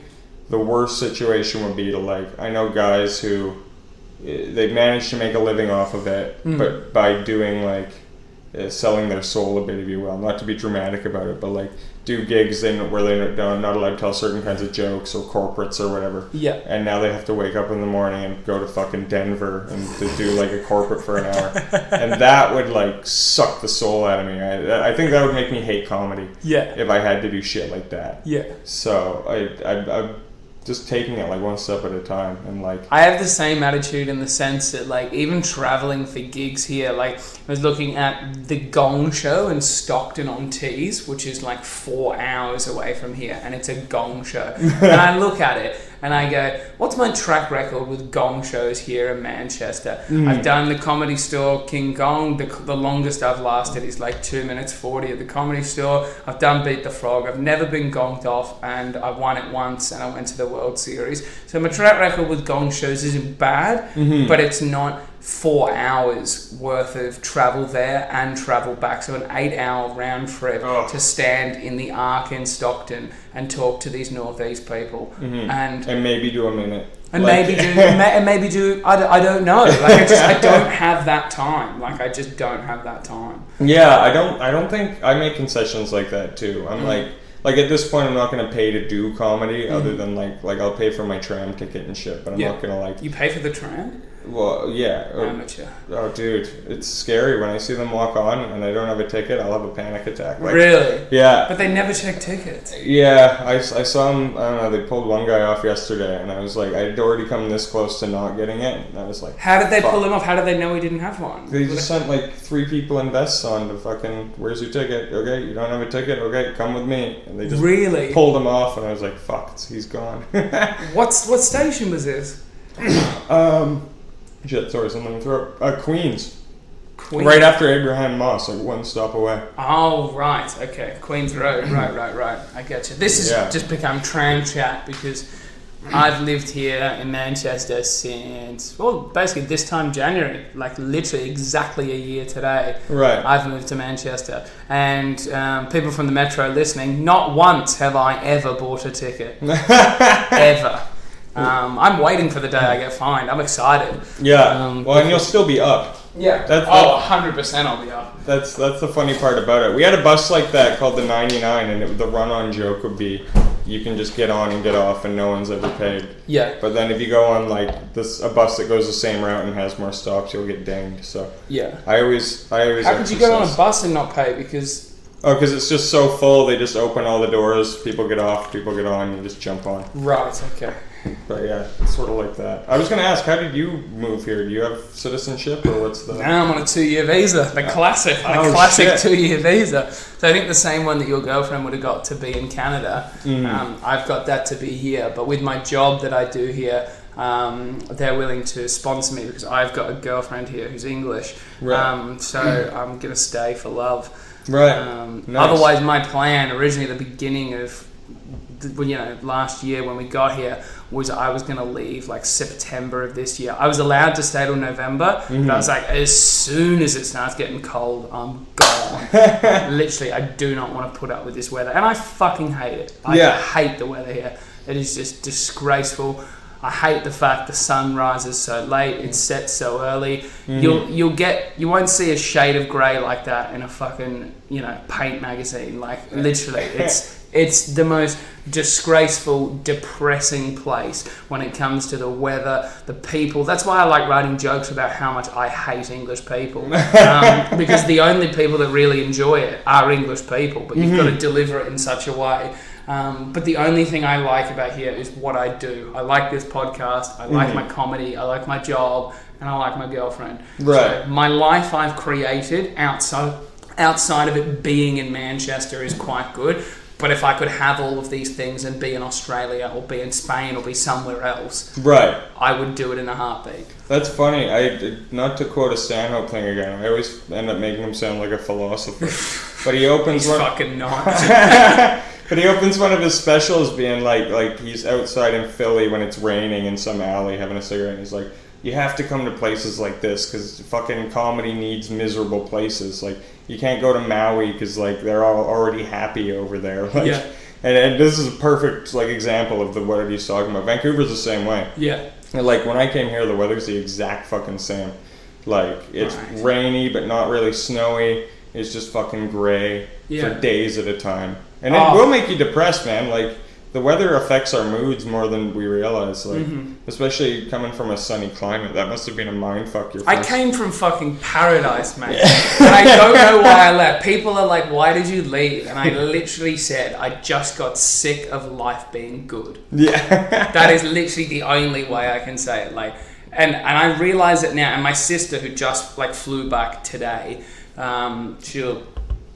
the worst situation would be to, like, I know guys who, they've managed to make a living off of it, but by doing, like, selling their soul a bit, if you will. Not to be dramatic about it, but, like, do gigs where they're not allowed to tell certain kinds of jokes or corporates or whatever. Yeah. And now they have to wake up in the morning and go to fucking Denver and to do like a corporate for an hour. And that would like suck the soul out of me. I think that would make me hate comedy. Yeah. If I had to do shit like that. Yeah. So I'm just taking it like one step at a time, and like I have the same attitude in the sense that like even traveling for gigs here, like I was looking at the Gong Show in Stockton-on-Tees, which is like 4 hours away from here, and it's a Gong Show. And I look at it and I go, what's my track record with gong shows here in Manchester? I've done the Comedy Store, King Kong. The longest I've lasted is like 2 minutes 40 at the Comedy Store. I've done Beat the Frog. I've never been gonged off, and I won it once, and I went to the World Series. So my track record with gong shows isn't bad, but it's not 4 hours worth of travel there and travel back. So an 8-hour round trip to stand in the Arc in Stockton and talk to these Northeast people, and maybe do a minute, and like, maybe do. I don't know. Like I don't have that time. Like I just don't have that time. Yeah, I don't think I make concessions like that too. I'm like at this point I'm not gonna pay to do comedy other than like I'll pay for my tram ticket and shit, but I'm not gonna like. You pay for the tram? Well, yeah. Amateur. Oh, dude, it's scary when I see them walk on and I don't have a ticket. I'll have a panic attack. Like, really? Yeah. But they never check tickets. Yeah, I saw them. I don't know. They pulled one guy off yesterday, and I was like, I'd already come this close to not getting it, and I was like, how did they pull him off? How did they know he didn't have one? They just sent like 3 people in vests on to fucking. Where's your ticket? Okay, you don't have a ticket. Okay, come with me. And they just pulled him off, and I was like, fuck, he's gone. What station was this? Shit, sorry, something in the throat. Queens. Right after Abraham Moss, like 1 stop away. Oh, right. Okay. Queens Road. Right. I get you. This has just become tram chat because I've lived here in Manchester since, well, basically this time January, like literally exactly a year today. Right. I've moved to Manchester. And people from the Metro listening, not once have I ever bought a ticket. Ever. I'm waiting for the day I get fined. I'm excited. Yeah. And you'll still be up. Yeah. 100% I'll be up. That's the funny part about it. We had a bus like that called the 99, and the run-on joke would be, you can just get on and get off, and no one's ever paid. Yeah. But then if you go on like a bus that goes the same route and has more stops, you'll get dinged. So yeah. I always. How could you go on a bus and not pay? Because it's just so full. They just open all the doors. People get off. People get on. You just jump on. Right. Okay. But yeah, it's sort of like that. I was going to ask, how did you move here? Do you have citizenship, or what's the... Now I'm on a 2-year visa. The classic 2-year visa. So I think the same one that your girlfriend would have got to be in Canada. I've got that to be here. But with my job that I do here, they're willing to sponsor me because I've got a girlfriend here who's English. Right. So I'm going to stay for love. Right. Nice. Otherwise, my plan originally at the beginning of last year when we got here was I was going to leave like September of this year. I was allowed to stay till November, but I was like, as soon as it starts getting cold, I'm gone. Literally, I do not want to put up with this weather, and I fucking hate it. I hate the weather here. It is just disgraceful. I hate the fact the sun rises so late, it sets so early. You won't see a shade of grey like that in a fucking paint magazine. Like literally, it's the most disgraceful, depressing place when it comes to the weather, the people. That's why I like writing jokes about how much I hate English people, because the only people that really enjoy it are English people. But you've got to deliver it in such a way. But the only thing I like about here is what I do. I like this podcast, I like my comedy, I like my job, and I like my girlfriend. Right. So my life I've created outside of it being in Manchester is quite good. But if I could have all of these things and be in Australia or be in Spain or be somewhere else, right, I would do it in a heartbeat. That's funny. Not to quote a Stanhope thing again, I always end up making him sound like a philosopher. But he opens He's fucking not. But he opens one of his specials being like he's outside in Philly when it's raining in some alley having a cigarette, and he's like, you have to come to places like this because fucking comedy needs miserable places. Like, you can't go to Maui because like they're all already happy over there. Like, yeah. And this is a perfect like example of what he's talking about. Vancouver's the same way. Yeah. And like when I came here, the weather's the exact fucking same. Like it's rainy but not really snowy. It's just fucking gray for days at a time. And it will make you depressed, man. Like, the weather affects our moods more than we realize. Like, especially coming from a sunny climate. That must have been a mindfuck. I came from fucking paradise, mate. And I don't know why I left. People are like, why did you leave? And I literally said, I just got sick of life being good. Yeah. That is literally the only way I can say it. Like, and I realize it now. And my sister, who just like flew back today, she'll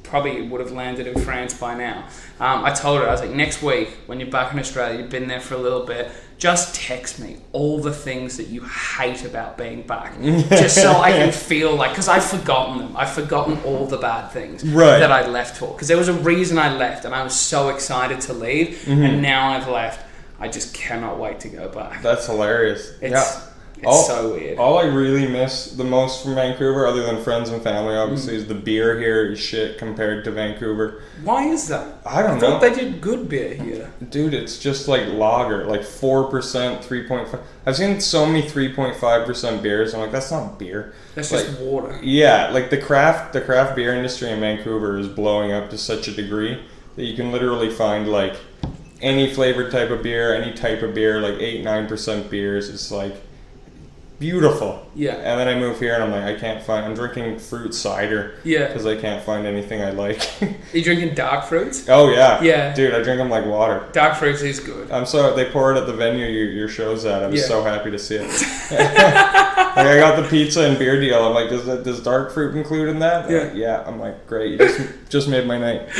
probably would have landed in France by now. I told her, I was like, next week, when you're back in Australia, you've been there for a little bit, just text me all the things that you hate about being back. Just so I can feel like, because I've forgotten them. I've forgotten all the bad things that I left for. Because there was a reason I left, and I was so excited to leave, and now I've left. I just cannot wait to go back. That's hilarious. It's so weird. All I really miss the most from Vancouver, other than friends and family, obviously, is the beer here is shit compared to Vancouver. Why is that? I don't know. I thought they did good beer here. Dude, it's just like lager, like 4%, 3.5. I've seen so many 3.5% beers. I'm like, that's not beer. That's like, just water. Yeah, like the craft beer industry in Vancouver is blowing up to such a degree that you can literally find like any flavored type of beer, any type of beer, like 8-9% beers. It's like beautiful. Yeah. And then I move here and I'm like, I'm drinking fruit cider. Yeah. Because I can't find anything I like. Are you drinking dark fruits? Oh, yeah. Yeah. Dude, I drink them like water. Dark fruits is good. They pour it at the venue your show's at. I was so happy to see it. Like, I got the pizza and beer deal. I'm like, does dark fruit include in that? Yeah. Yeah. I'm like, great. You just made my night.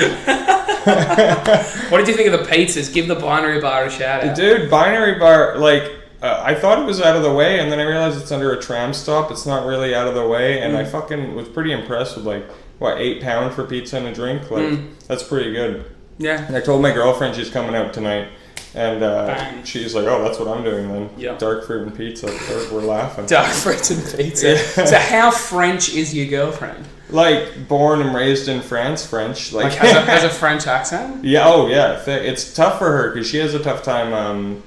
What did you think of the pizzas? Give the Binary Bar a shout out. Dude, Binary Bar, like, I thought it was out of the way, and then I realized it's under a tram stop. It's not really out of the way, and I fucking was pretty impressed with, like, what, £8 for pizza and a drink? Like, that's pretty good. Yeah. And I told my girlfriend she's coming out tonight, And she's like, oh, that's what I'm doing then. Yeah. Dark fruit and pizza. We're laughing. Dark fruit and pizza. Yeah. So how French is your girlfriend? Like, born and raised in France, French. Like has a French accent? Yeah, oh yeah. It's tough for her because she has a tough time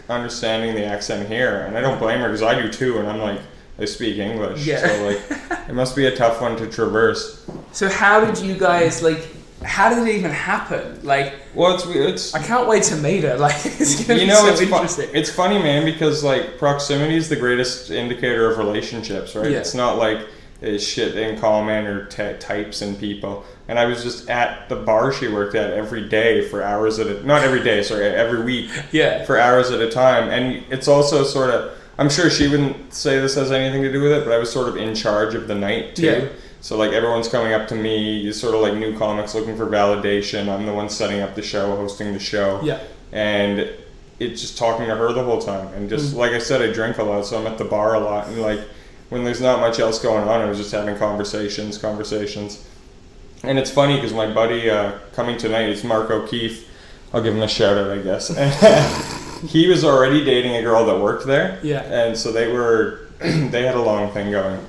understanding the accent here. And I don't blame her because I do too, and I'm like, I speak English. Yeah. So, like, it must be a tough one to traverse. So how did you guys, like... How did it even happen? Like, well, it's. I can't wait to meet her. Like, it's gonna be so interesting. It's funny, man, because like proximity is the greatest indicator of relationships, right? Yeah. It's not like shit in common or types in people. And I was just at the bar she worked at every day for hours every week. Yeah. For hours at a time, and it's also sort of. I'm sure she wouldn't say this has anything to do with it, but I was sort of in charge of the night too. Yeah. So, like, everyone's coming up to me, sort of like new comics looking for validation. I'm the one setting up the show, hosting the show. Yeah. And it's just talking to her the whole time. And just, like I said, I drink a lot, so I'm at the bar a lot. And, like, when there's not much else going on, I was just having conversations. And it's funny, because my buddy coming tonight is Mark O'Keefe. I'll give him a shout-out, I guess. He was already dating a girl that worked there. Yeah. And so they had a long thing going.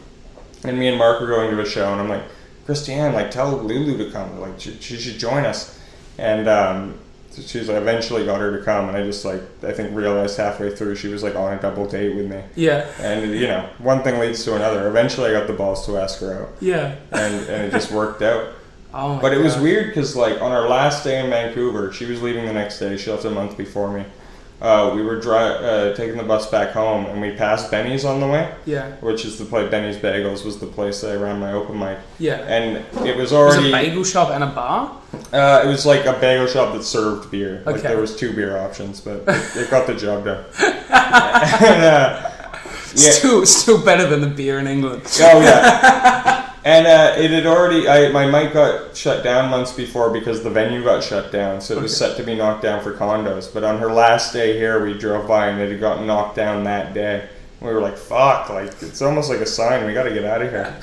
And me and Mark were going to a show, and I'm like, Christiane, like, tell Lulu to come. Like, she should join us. And she's like, eventually got her to come, and I just, like, I think realized halfway through she was, like, on a double date with me. Yeah. And, you know, one thing leads to another. Eventually I got the balls to ask her out. Yeah. And it just worked out. Oh my God. It was weird because, like, on our last day in Vancouver, she was leaving the next day. She left a month before me. We were taking the bus back home, and we passed Benny's on the way. Yeah. Which is the place. Benny's Bagels was the place that I ran my open mic. Yeah. And it was already. Was it a bagel shop and a bar? It was like a bagel shop that served beer. Okay. Like, there was 2 beer options, but it got the job done. Still better than the beer in England. Oh yeah. And it had already, my mic got shut down months before because the venue got shut down, so it was set to be knocked down for condos. But on her last day here, we drove by and it had gotten knocked down that day. We were like, fuck, like, it's almost like a sign, we gotta get out of here.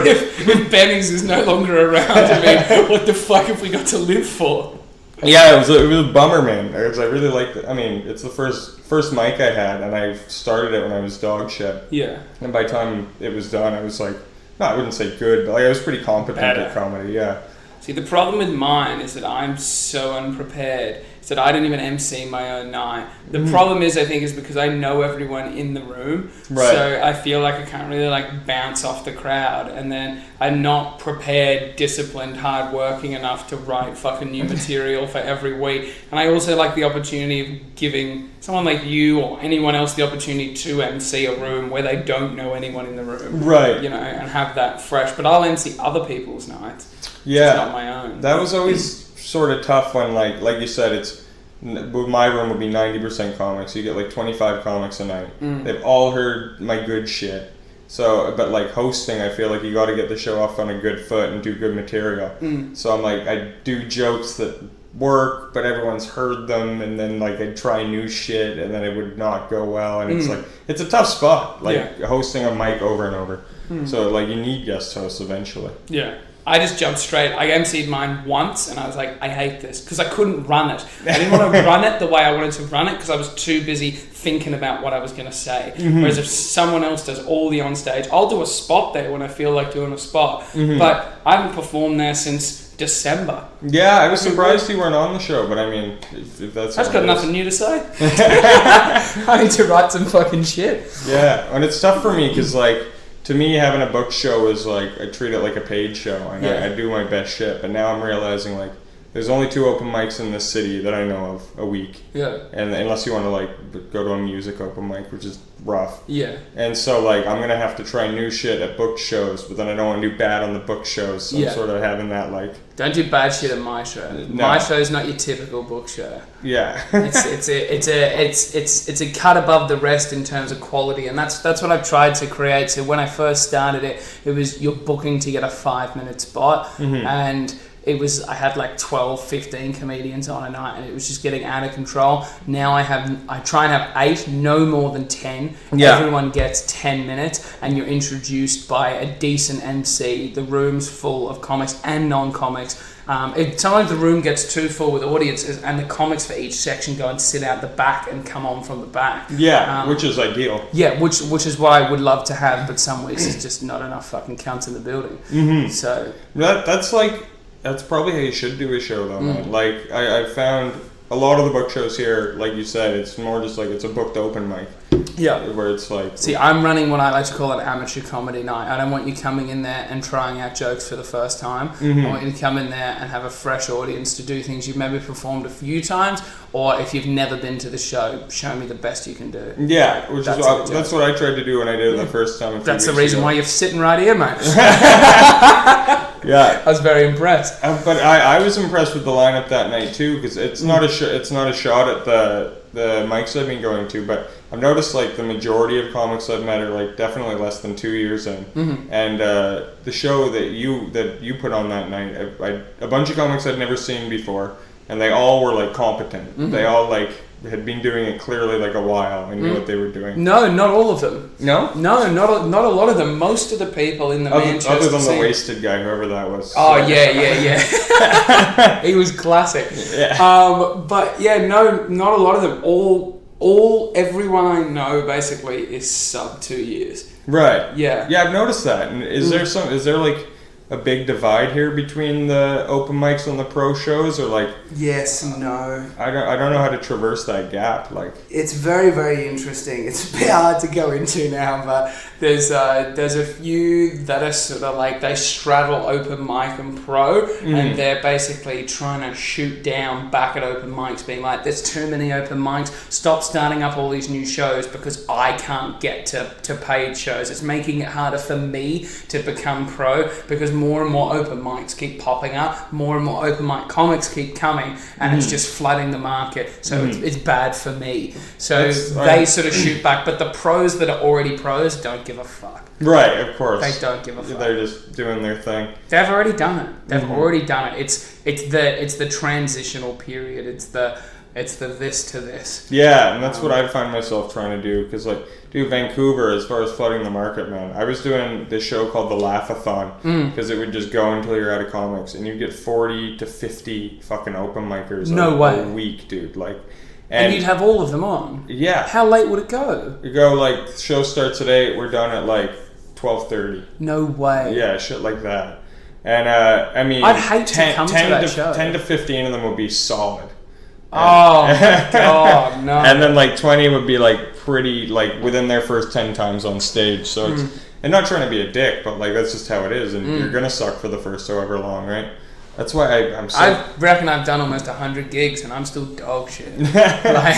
If Benny's is no longer around, I mean, what the fuck have we got to live for? Yeah, it was a bummer, man. I really liked it. I mean, it's the first mic I had, and I started it when I was dog shit. Yeah. And by the time it was done, I was like, no, I wouldn't say good, but like, I was pretty competent at comedy, yeah. See, the problem with mine is that I'm so unprepared. Is that I didn't even MC my own night. The problem is, I think, is because I know everyone in the room. Right. So I feel like I can't really, like, bounce off the crowd. And then I'm not prepared, disciplined, hardworking enough to write fucking new material for every week. And I also like the opportunity of giving someone like you or anyone else the opportunity to MC a room where they don't know anyone in the room. Right. You know, and have that fresh. But I'll MC other people's nights. Yeah. It's not my own. That was always sort of tough when, like you said, my room would be 90% comics. You get like 25 comics a night. They've all heard my good shit. So, but like hosting, I feel like you got to get the show off on a good foot and do good material. So I'm like, I do jokes that work, but everyone's heard them, and then like I'd try new shit, and then it would not go well, and it's like, it's a tough spot, like hosting a mic over and over. So like you need guest hosts eventually. Yeah. I just jumped straight. I MC'd mine once, and I was like, I hate this, because I couldn't run it. I didn't want to run it the way I wanted to run it, because I was too busy thinking about what I was going to say. Whereas if someone else does all the on stage, I'll do a spot there when I feel like doing a spot. But I haven't performed there since December. Yeah, I was surprised you weren't on the show, but I mean, if that's... I've just got nothing new to say. I need to write some fucking shit. Yeah, and it's tough for me, because like, to me, having a book show is like, I treat it like a paid show, and I do my best shit, but now I'm realizing like, there's only 2 open mics in this city that I know of a week. Yeah. And unless you want to like go to a music open mic, which is rough. Yeah. And so like, I'm going to have to try new shit at book shows, but then I don't want to do bad on the book shows. So I'm sort of having that like... Don't do bad shit at my show. No. My show is not your typical book show. Yeah. it's a cut above the rest in terms of quality, and that's what I've tried to create. So when I first started it was you're booking to get a 5-minute spot, and I had like 12, 15 comedians on a night, and it was just getting out of control. Now I try and have 8, no more than 10. Yeah. Everyone gets 10 minutes, and you're introduced by a decent MC. The room's full of comics and non-comics. Sometimes the room gets too full with audiences, and the comics for each section go and sit out the back and come on from the back. Yeah, which is ideal. Yeah, which is what I would love to have, but some weeks it's just not enough fucking cunts in the building. Mm-hmm. So that's probably how you should do a show, though, man. Like I found a lot of the book shows here, like you said, it's more just like it's a booked open mic. Yeah. Where it's like... See, I'm running what I like to call an amateur comedy night. I don't want you coming in there and trying out jokes for the first time. Mm-hmm. I want you to come in there and have a fresh audience to do things you've maybe performed a few times, or if you've never been to the show, show me the best you can do. Yeah, that's what I tried to do when I did it the first time. That's the reason why you're sitting right here, mate. Yeah, I was very impressed. But I was impressed with the lineup that night too, because it's not a shot at the mics I've been going to, but I've noticed like the majority of comics I've met are like definitely less than 2 years in, and the show that you put on that night, a bunch of comics I'd never seen before, and they all were like competent. Mm-hmm. They all like had been doing it clearly like a while and knew what they were doing. No, not all of them. No, not a lot of them. Most of the people in the Manchester other than scene, the wasted guy, whoever that was. Oh yeah. He was classic. Yeah. But yeah, no, not a lot of them. Everyone I know basically is sub 2 years. Right. Yeah. Yeah, I've noticed that. And is there like a big divide here between the open mics and the pro shows, or like? Yes, no. I don't know how to traverse that gap. Like, it's very, very interesting. It's a bit hard to go into now, but there's a few that are sort of like they straddle open mic and pro, and they're basically trying to shoot down back at open mics, being like, "There's too many open mics. Stop starting up all these new shows because I can't get to paid shows. It's making it harder for me to become pro because more and more open mics keep popping up, more and more open mic comics keep coming, and it's just flooding the market. So it's bad for me." So they sort of shoot back, but the pros that are already pros don't give a fuck. Right, of course. They don't give a fuck. They're just doing their thing. They've already done it. They've already done it. It's the transitional period. It's the this to this. Yeah, and that's what I find myself trying to do, because like, dude, Vancouver, as far as flooding the market, man, I was doing this show called the Laugh-a-thon, because it would just go until you're out of comics, and you'd get 40 to 50 fucking open micers a week, dude. Like, and you'd have all of them on. Yeah. How late would it go? You go like, the show starts at 8, we're done at like 12:30. No way. Yeah, shit like that. And I mean, I'd hate to come to that show. 10 to 15 of them would be solid. Oh my god, no. And then like 20 would be like pretty like within their first 10 times on stage. So it's, and not trying to be a dick, but like that's just how it is, and you're gonna suck for the first however long, right? That's why I'm so... I reckon I've done almost 100 gigs and I'm still dog shit. Like...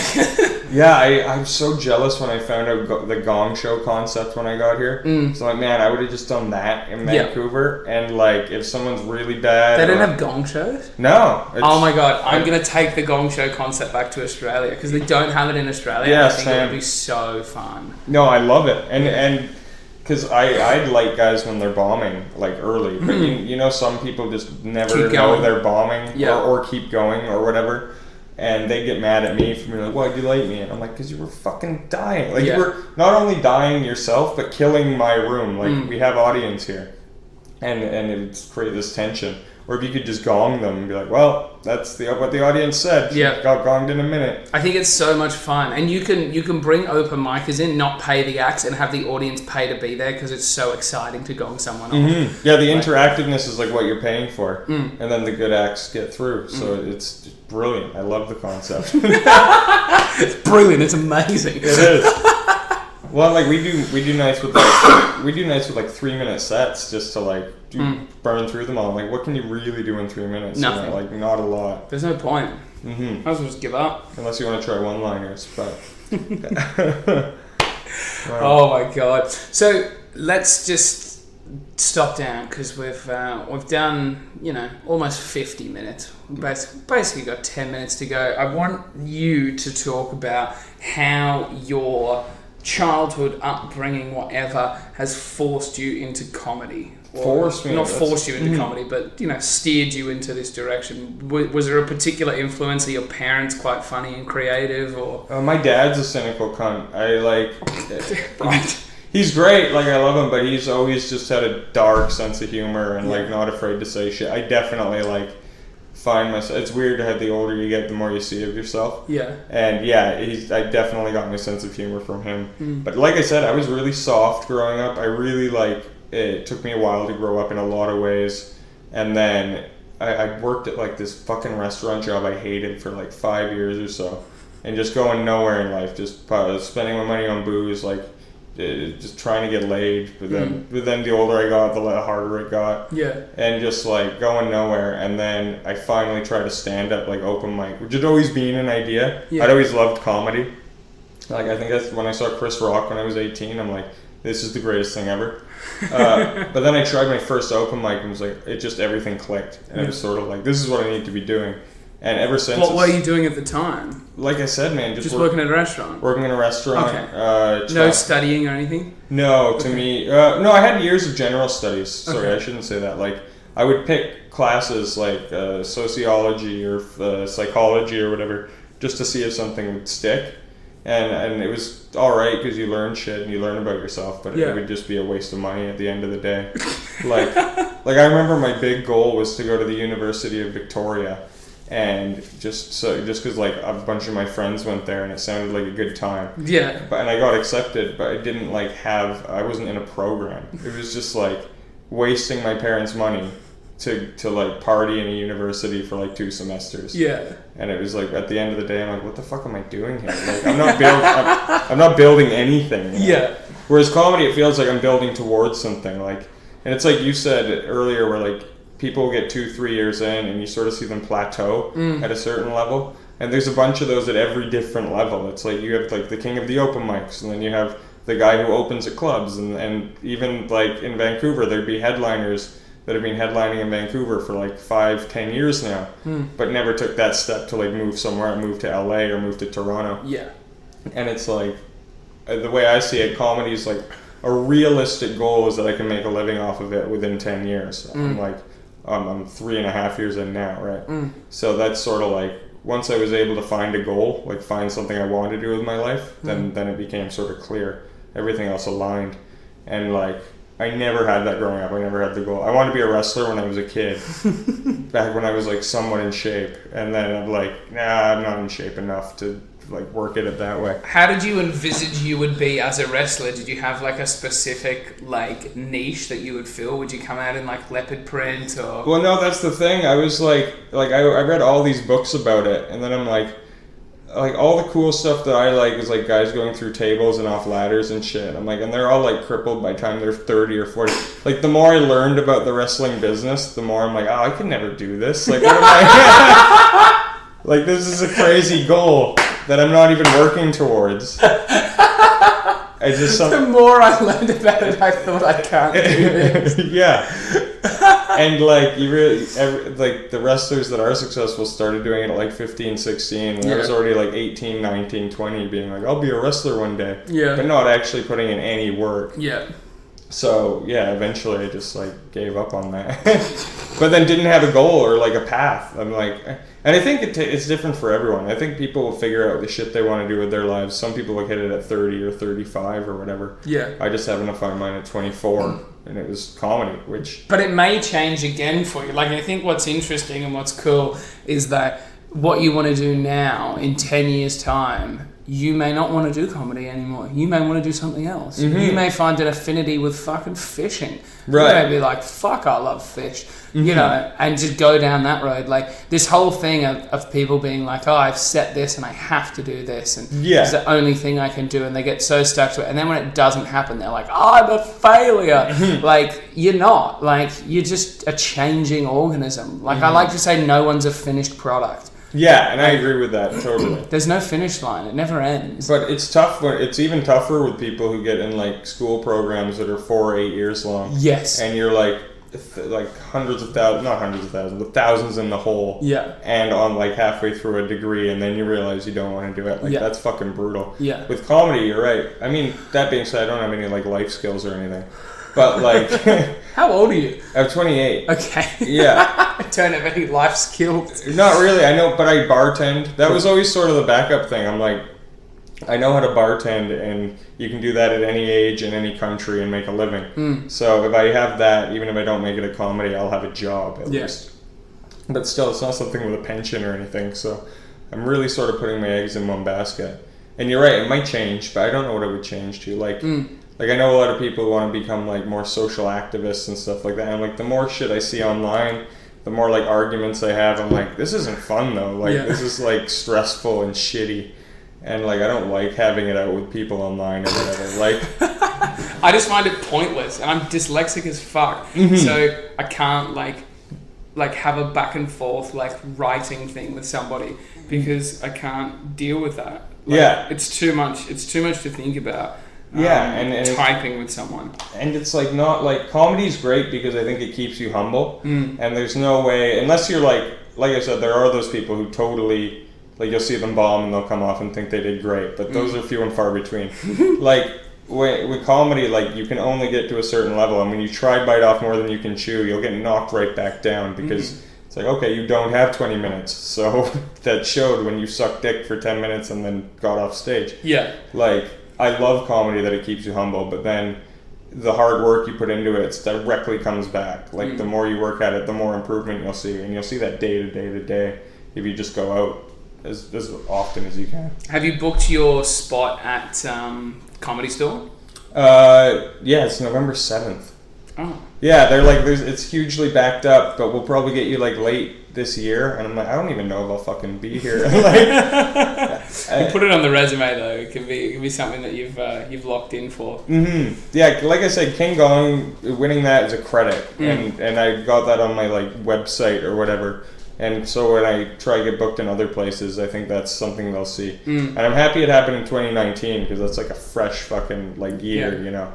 Yeah, I'm so jealous when I found out the Gong Show concept when I got here. So like, man, I would have just done that in Vancouver, and like, if someone's really bad... They don't have Gong shows? No. Oh my god, I'm going to take the Gong Show concept back to Australia, because they don't have it in Australia. Yeah, I think it would be so fun. No, I love it. And because I like guys when they're bombing like early, but you know, some people just never know they're bombing or keep going or whatever, and they get mad at me for being like, "Why'd you like me?" And I'm like, "Because you were fucking dying. Like you were not only dying yourself, but killing my room. Like we have audience here, and it's create this tension." Or if you could just gong them and be like, well, that's what the audience said. Yeah. Got gonged in a minute. I think it's so much fun. And you can bring open micers in, not pay the acts, and have the audience pay to be there, because it's so exciting to gong someone off. Yeah, the interactiveness is like what you're paying for. And then the good acts get through. So it's just brilliant. I love the concept. It's brilliant. It's amazing. It is. Well, like we do nights with like 3-minute sets just to like burn through them all. Like, what can you really do in 3 minutes? Nothing. You know, like not a lot. There's no point. I was well just give up. Unless you want to try one-liners, but. Wow. Oh my god! So let's just stop down, because we've done almost 50 minutes. Basically got 10 minutes to go. I want you to talk about how your childhood upbringing, whatever, has forced you into comedy. Not forced you into comedy, but steered you into this direction. Was there a particular influence? Are your parents quite funny and creative, or? My dad's a cynical cunt. Right. He's great. Like, I love him, but he's always just had a dark sense of humor and like not afraid to say shit. I definitely like find myself. It's weird how the older you get, the more you see of yourself. Yeah. And yeah, I definitely got my sense of humor from him. But like I said, I was really soft growing up. I really it took me a while to grow up in a lot of ways. And then I worked at like this fucking restaurant job I hated for like 5 years or so. And just going nowhere in life, just spending my money on booze, like just trying to get laid. But then the older I got, the harder it got. Yeah. And just like going nowhere. And then I finally tried to stand up, like open mic, which had always been an idea. Yeah. I'd always loved comedy. Like I think that's when I saw Chris Rock when I was 18. I'm like, this is the greatest thing ever. But then I tried my first open mic and it was like, everything clicked. And it was sort of like, this is what I need to be doing. And ever since... What were you doing at the time? Like I said, man, just working at a restaurant? Working in a restaurant. Okay. No studying or anything? No, to me... no, I had years of general studies. Sorry, I shouldn't say that. Like, I would pick classes like sociology or psychology or whatever just to see if something would stick. And it was alright because you learn shit and you learn about yourself, but it would just be a waste of money at the end of the day. like I remember my big goal was to go to the University of Victoria. And just because like a bunch of my friends went there and it sounded like a good time. Yeah. And I got accepted, but I didn't I wasn't in a program. It was just like wasting my parents' money to like party in a university for like 2 semesters. Yeah. And it was like at the end of the day, I'm like, what the fuck am I doing here? Like I'm not building anything. You know? Yeah. Whereas comedy, it feels like I'm building towards something. Like, and it's like you said earlier, where like people get 2-3 years in and you sort of see them plateau at a certain level. And there's a bunch of those at every different level. It's like you have like the king of the open mics, and then you have the guy who opens at clubs, and even like in Vancouver, there'd be headliners that have been headlining in Vancouver for like 5-10 years now, but never took that step to like move somewhere, move to LA or move to Toronto. Yeah. And it's like, the way I see it, comedy is like a realistic goal is that I can make a living off of it within 10 years. I'm like, I'm 3.5 years in now, right? So that's sort of like, once I was able to find a goal, like find something I wanted to do with my life, then it became sort of clear. Everything else aligned. And like, I never had that growing up. I never had the goal. I wanted to be a wrestler when I was a kid, back when I was like somewhat in shape. And then I'm like, nah, I'm not in shape enough to like work at it that way. How did you envisage you would be as a wrestler? Did you have like a specific like niche that you would fill? Would you come out in like leopard print or? Well, no, that's the thing. I was like I read all these books about it, and then I'm like all the cool stuff that I like is like guys going through tables and off ladders and shit. I'm like, and they're all like crippled by the time they're 30 or 40. Like the more I learned about the wrestling business, the more I'm like, oh, I could never do this. Like, what am I? Like, this is a crazy goal that I'm not even working towards. The more I learned about it, I thought I can't do it. Yeah. And like you really, like the wrestlers that are successful started doing it at like 15, 16, and I was already like 18, 19, 20, being like, I'll be a wrestler one day. Yeah. But not actually putting in any work. Yeah. So yeah, eventually I just like gave up on that. But then didn't have a goal or like a path. I'm like, and I think it's different for everyone. I think people will figure out the shit they want to do with their lives. Some people will hit it at 30 or 35 or whatever. Yeah. I just happened to find mine at 24, and it was comedy, which... But it may change again for you. Like, I think what's interesting and what's cool is that what you want to do now, in 10 years' time, you may not want to do comedy anymore. You may want to do something else. Mm-hmm. You may find an affinity with fucking fishing. Right. You may be like, fuck, I love fish. Mm-hmm. You know, and just go down that road. Like, this whole thing of people being like, oh, I've set this and I have to do this. And it's the only thing I can do. And they get so stuck to it. And then when it doesn't happen, they're like, oh, I'm a failure. Mm-hmm. Like, you're not. Like, you're just a changing organism. Like, I like to say no one's a finished product. Yeah, and I agree with that totally. There's no finish line; it never ends. But it's tough. It's even tougher with people who get in like school programs that are 4 or 8 years long. Yes, and you're like hundreds of thousands, not hundreds of thousands, but thousands in the hole. Yeah, and on like halfway through a degree, and then you realize you don't want to do it. Like that's fucking brutal. Yeah, with comedy, you're right. I mean, that being said, I don't have any like life skills or anything. But like, how old are you? I'm 28. Okay. Yeah. I don't have any life skills. Not really. I know, but I bartend. That was always sort of the backup thing. I'm like, I know how to bartend, and you can do that at any age in any country and make a living. So if I have that, even if I don't make it a comedy, I'll have a job at least. but still, it's not something with a pension or anything. So I'm really sort of putting my eggs in one basket. And you're right, it might change, but I don't know what it would change to. Like I know a lot of people who want to become like more social activists and stuff like that. And like the more shit I see online, the more like arguments I have. I'm like, this isn't fun though. Like this is like stressful and shitty. And like I don't like having it out with people online or whatever. Like I just find it pointless, and I'm dyslexic as fuck, so I can't like have a back and forth like writing thing with somebody because I can't deal with that. Like, it's too much. It's too much to think about. And typing with someone. And it's like not like comedy is great because I think it keeps you humble. And there's no way unless you're like I said, there are those people who totally. Like, you'll see them bomb and they'll come off and think they did great. But those are few and far between. Like, with comedy, like, you can only get to a certain level. And when you try bite off more than you can chew, you'll get knocked right back down. Because it's like, okay, you don't have 20 minutes. So that showed when you sucked dick for 10 minutes and then got off stage. Yeah. Like, I love comedy that it keeps you humble. But then the hard work you put into it, it directly comes back. Like, the more you work at it, the more improvement you'll see. And you'll see that day to day to day if you just go out. As often as you can. Have you booked your spot at Comedy Store? Yeah, it's November 7th. Oh. Yeah, they're like, it's hugely backed up, but we'll probably get you like late this year. And I'm like, I don't even know if I'll fucking be here. Like, put it on the resume though. It can be something that you've locked in for. Yeah, like I said, King Gong winning that is a credit, and I got that on my like website or whatever. And so when I try to get booked in other places, I think that's something they'll see. And I'm happy it happened in 2019 because that's like a fresh fucking like year, you know.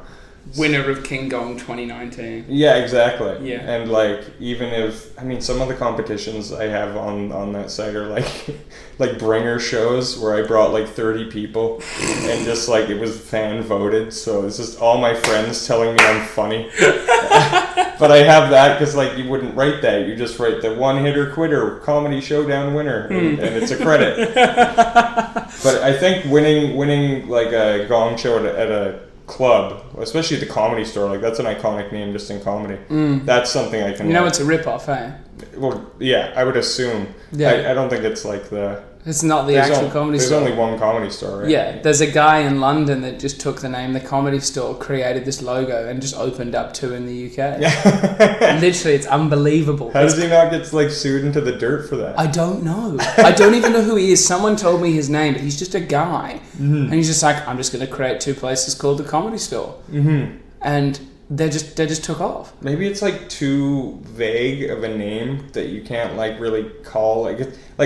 Winner of King Gong 2019. Yeah, exactly. Yeah. And like, even if, I mean, some of the competitions I have on that site are like bringer shows where I brought like 30 people and just like it was fan voted. So it's just all my friends telling me I'm funny. But I have that because like you wouldn't write that. You just write the one hitter quitter comedy showdown winner and it's a credit. But I think winning like a gong show at a club, especially the Comedy Store, like that's an iconic name just in comedy. That's something I can. You know, it's a rip-off, eh? Well, yeah, I would assume. Yeah, I don't think it's like the. It's not the actual Comedy Store. There's only one Comedy Store, right? Yeah, there's a guy in London that just took the name the Comedy Store, created this logo, and just opened up 2 in the UK. Yeah. Literally, it's unbelievable. How does he not get like sued into the dirt for that? I don't know. I don't even know who he is. Someone told me his name, but he's just a guy, and he's just like, I'm just going to create 2 places called the Comedy Store, and they just took off. Maybe it's like too vague of a name that you can't like really call like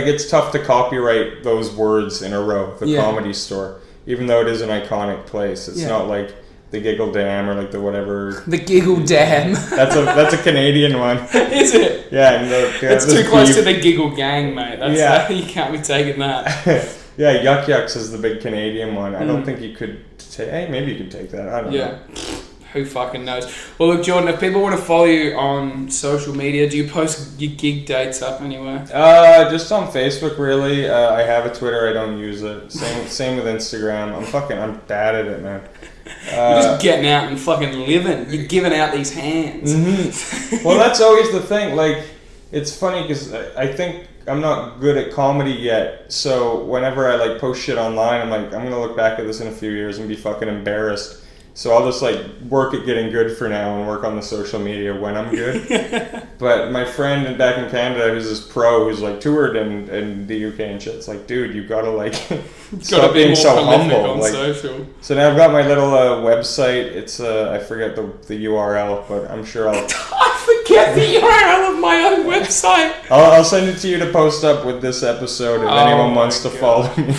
it's tough to copyright those words in a row. The Comedy Store, even though it is an iconic place, it's not like the Giggle Dam or like the whatever. The Giggle Dam. That's a Canadian one. Is it? Yeah, and it's too close to the Giggle Gang, mate. You can't be taking that. Yeah, Yuck Yucks is the big Canadian one. I don't think you could take. Hey, maybe you could take that. I don't know. Who fucking knows? Well, look, Jordan, if people want to follow you on social media, do you post your gig dates up anywhere? Just on Facebook, really. I have a Twitter. I don't use it. Same with Instagram. I'm bad at it, man. You're just getting out and fucking living. You're giving out these hands. Well, that's always the thing. Like, it's funny because I think I'm not good at comedy yet. So whenever I like post shit online, I'm like, I'm gonna look back at this in a few years and be fucking embarrassed. So I'll just like work at getting good for now and work on the social media when I'm good. But my friend back in Canada, who's this pro who's like toured in the UK and shit, it's like, dude, you gotta like stop being so humble. Like, social. So now I've got my little website. It's I forget the URL, but I'm sure I'll. I forget the URL of my own website. I'll send it to you to post up with this episode if anyone wants to follow me.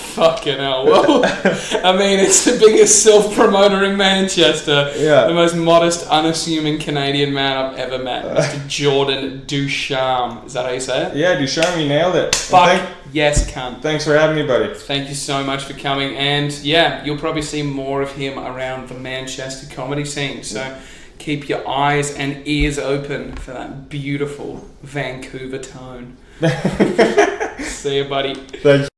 Fucking hell. Well, I mean, it's the biggest self-promoter in Manchester. Yeah. The most modest, unassuming Canadian man I've ever met. Mr. Jordan Ducharme. Is that how you say it? Yeah, Ducharme, you nailed it. Fuck yes, cunt. Thanks for having me, buddy. Thank you so much for coming. And yeah, you'll probably see more of him around the Manchester comedy scene. So keep your eyes and ears open for that beautiful Vancouver tone. See you, buddy. Thanks.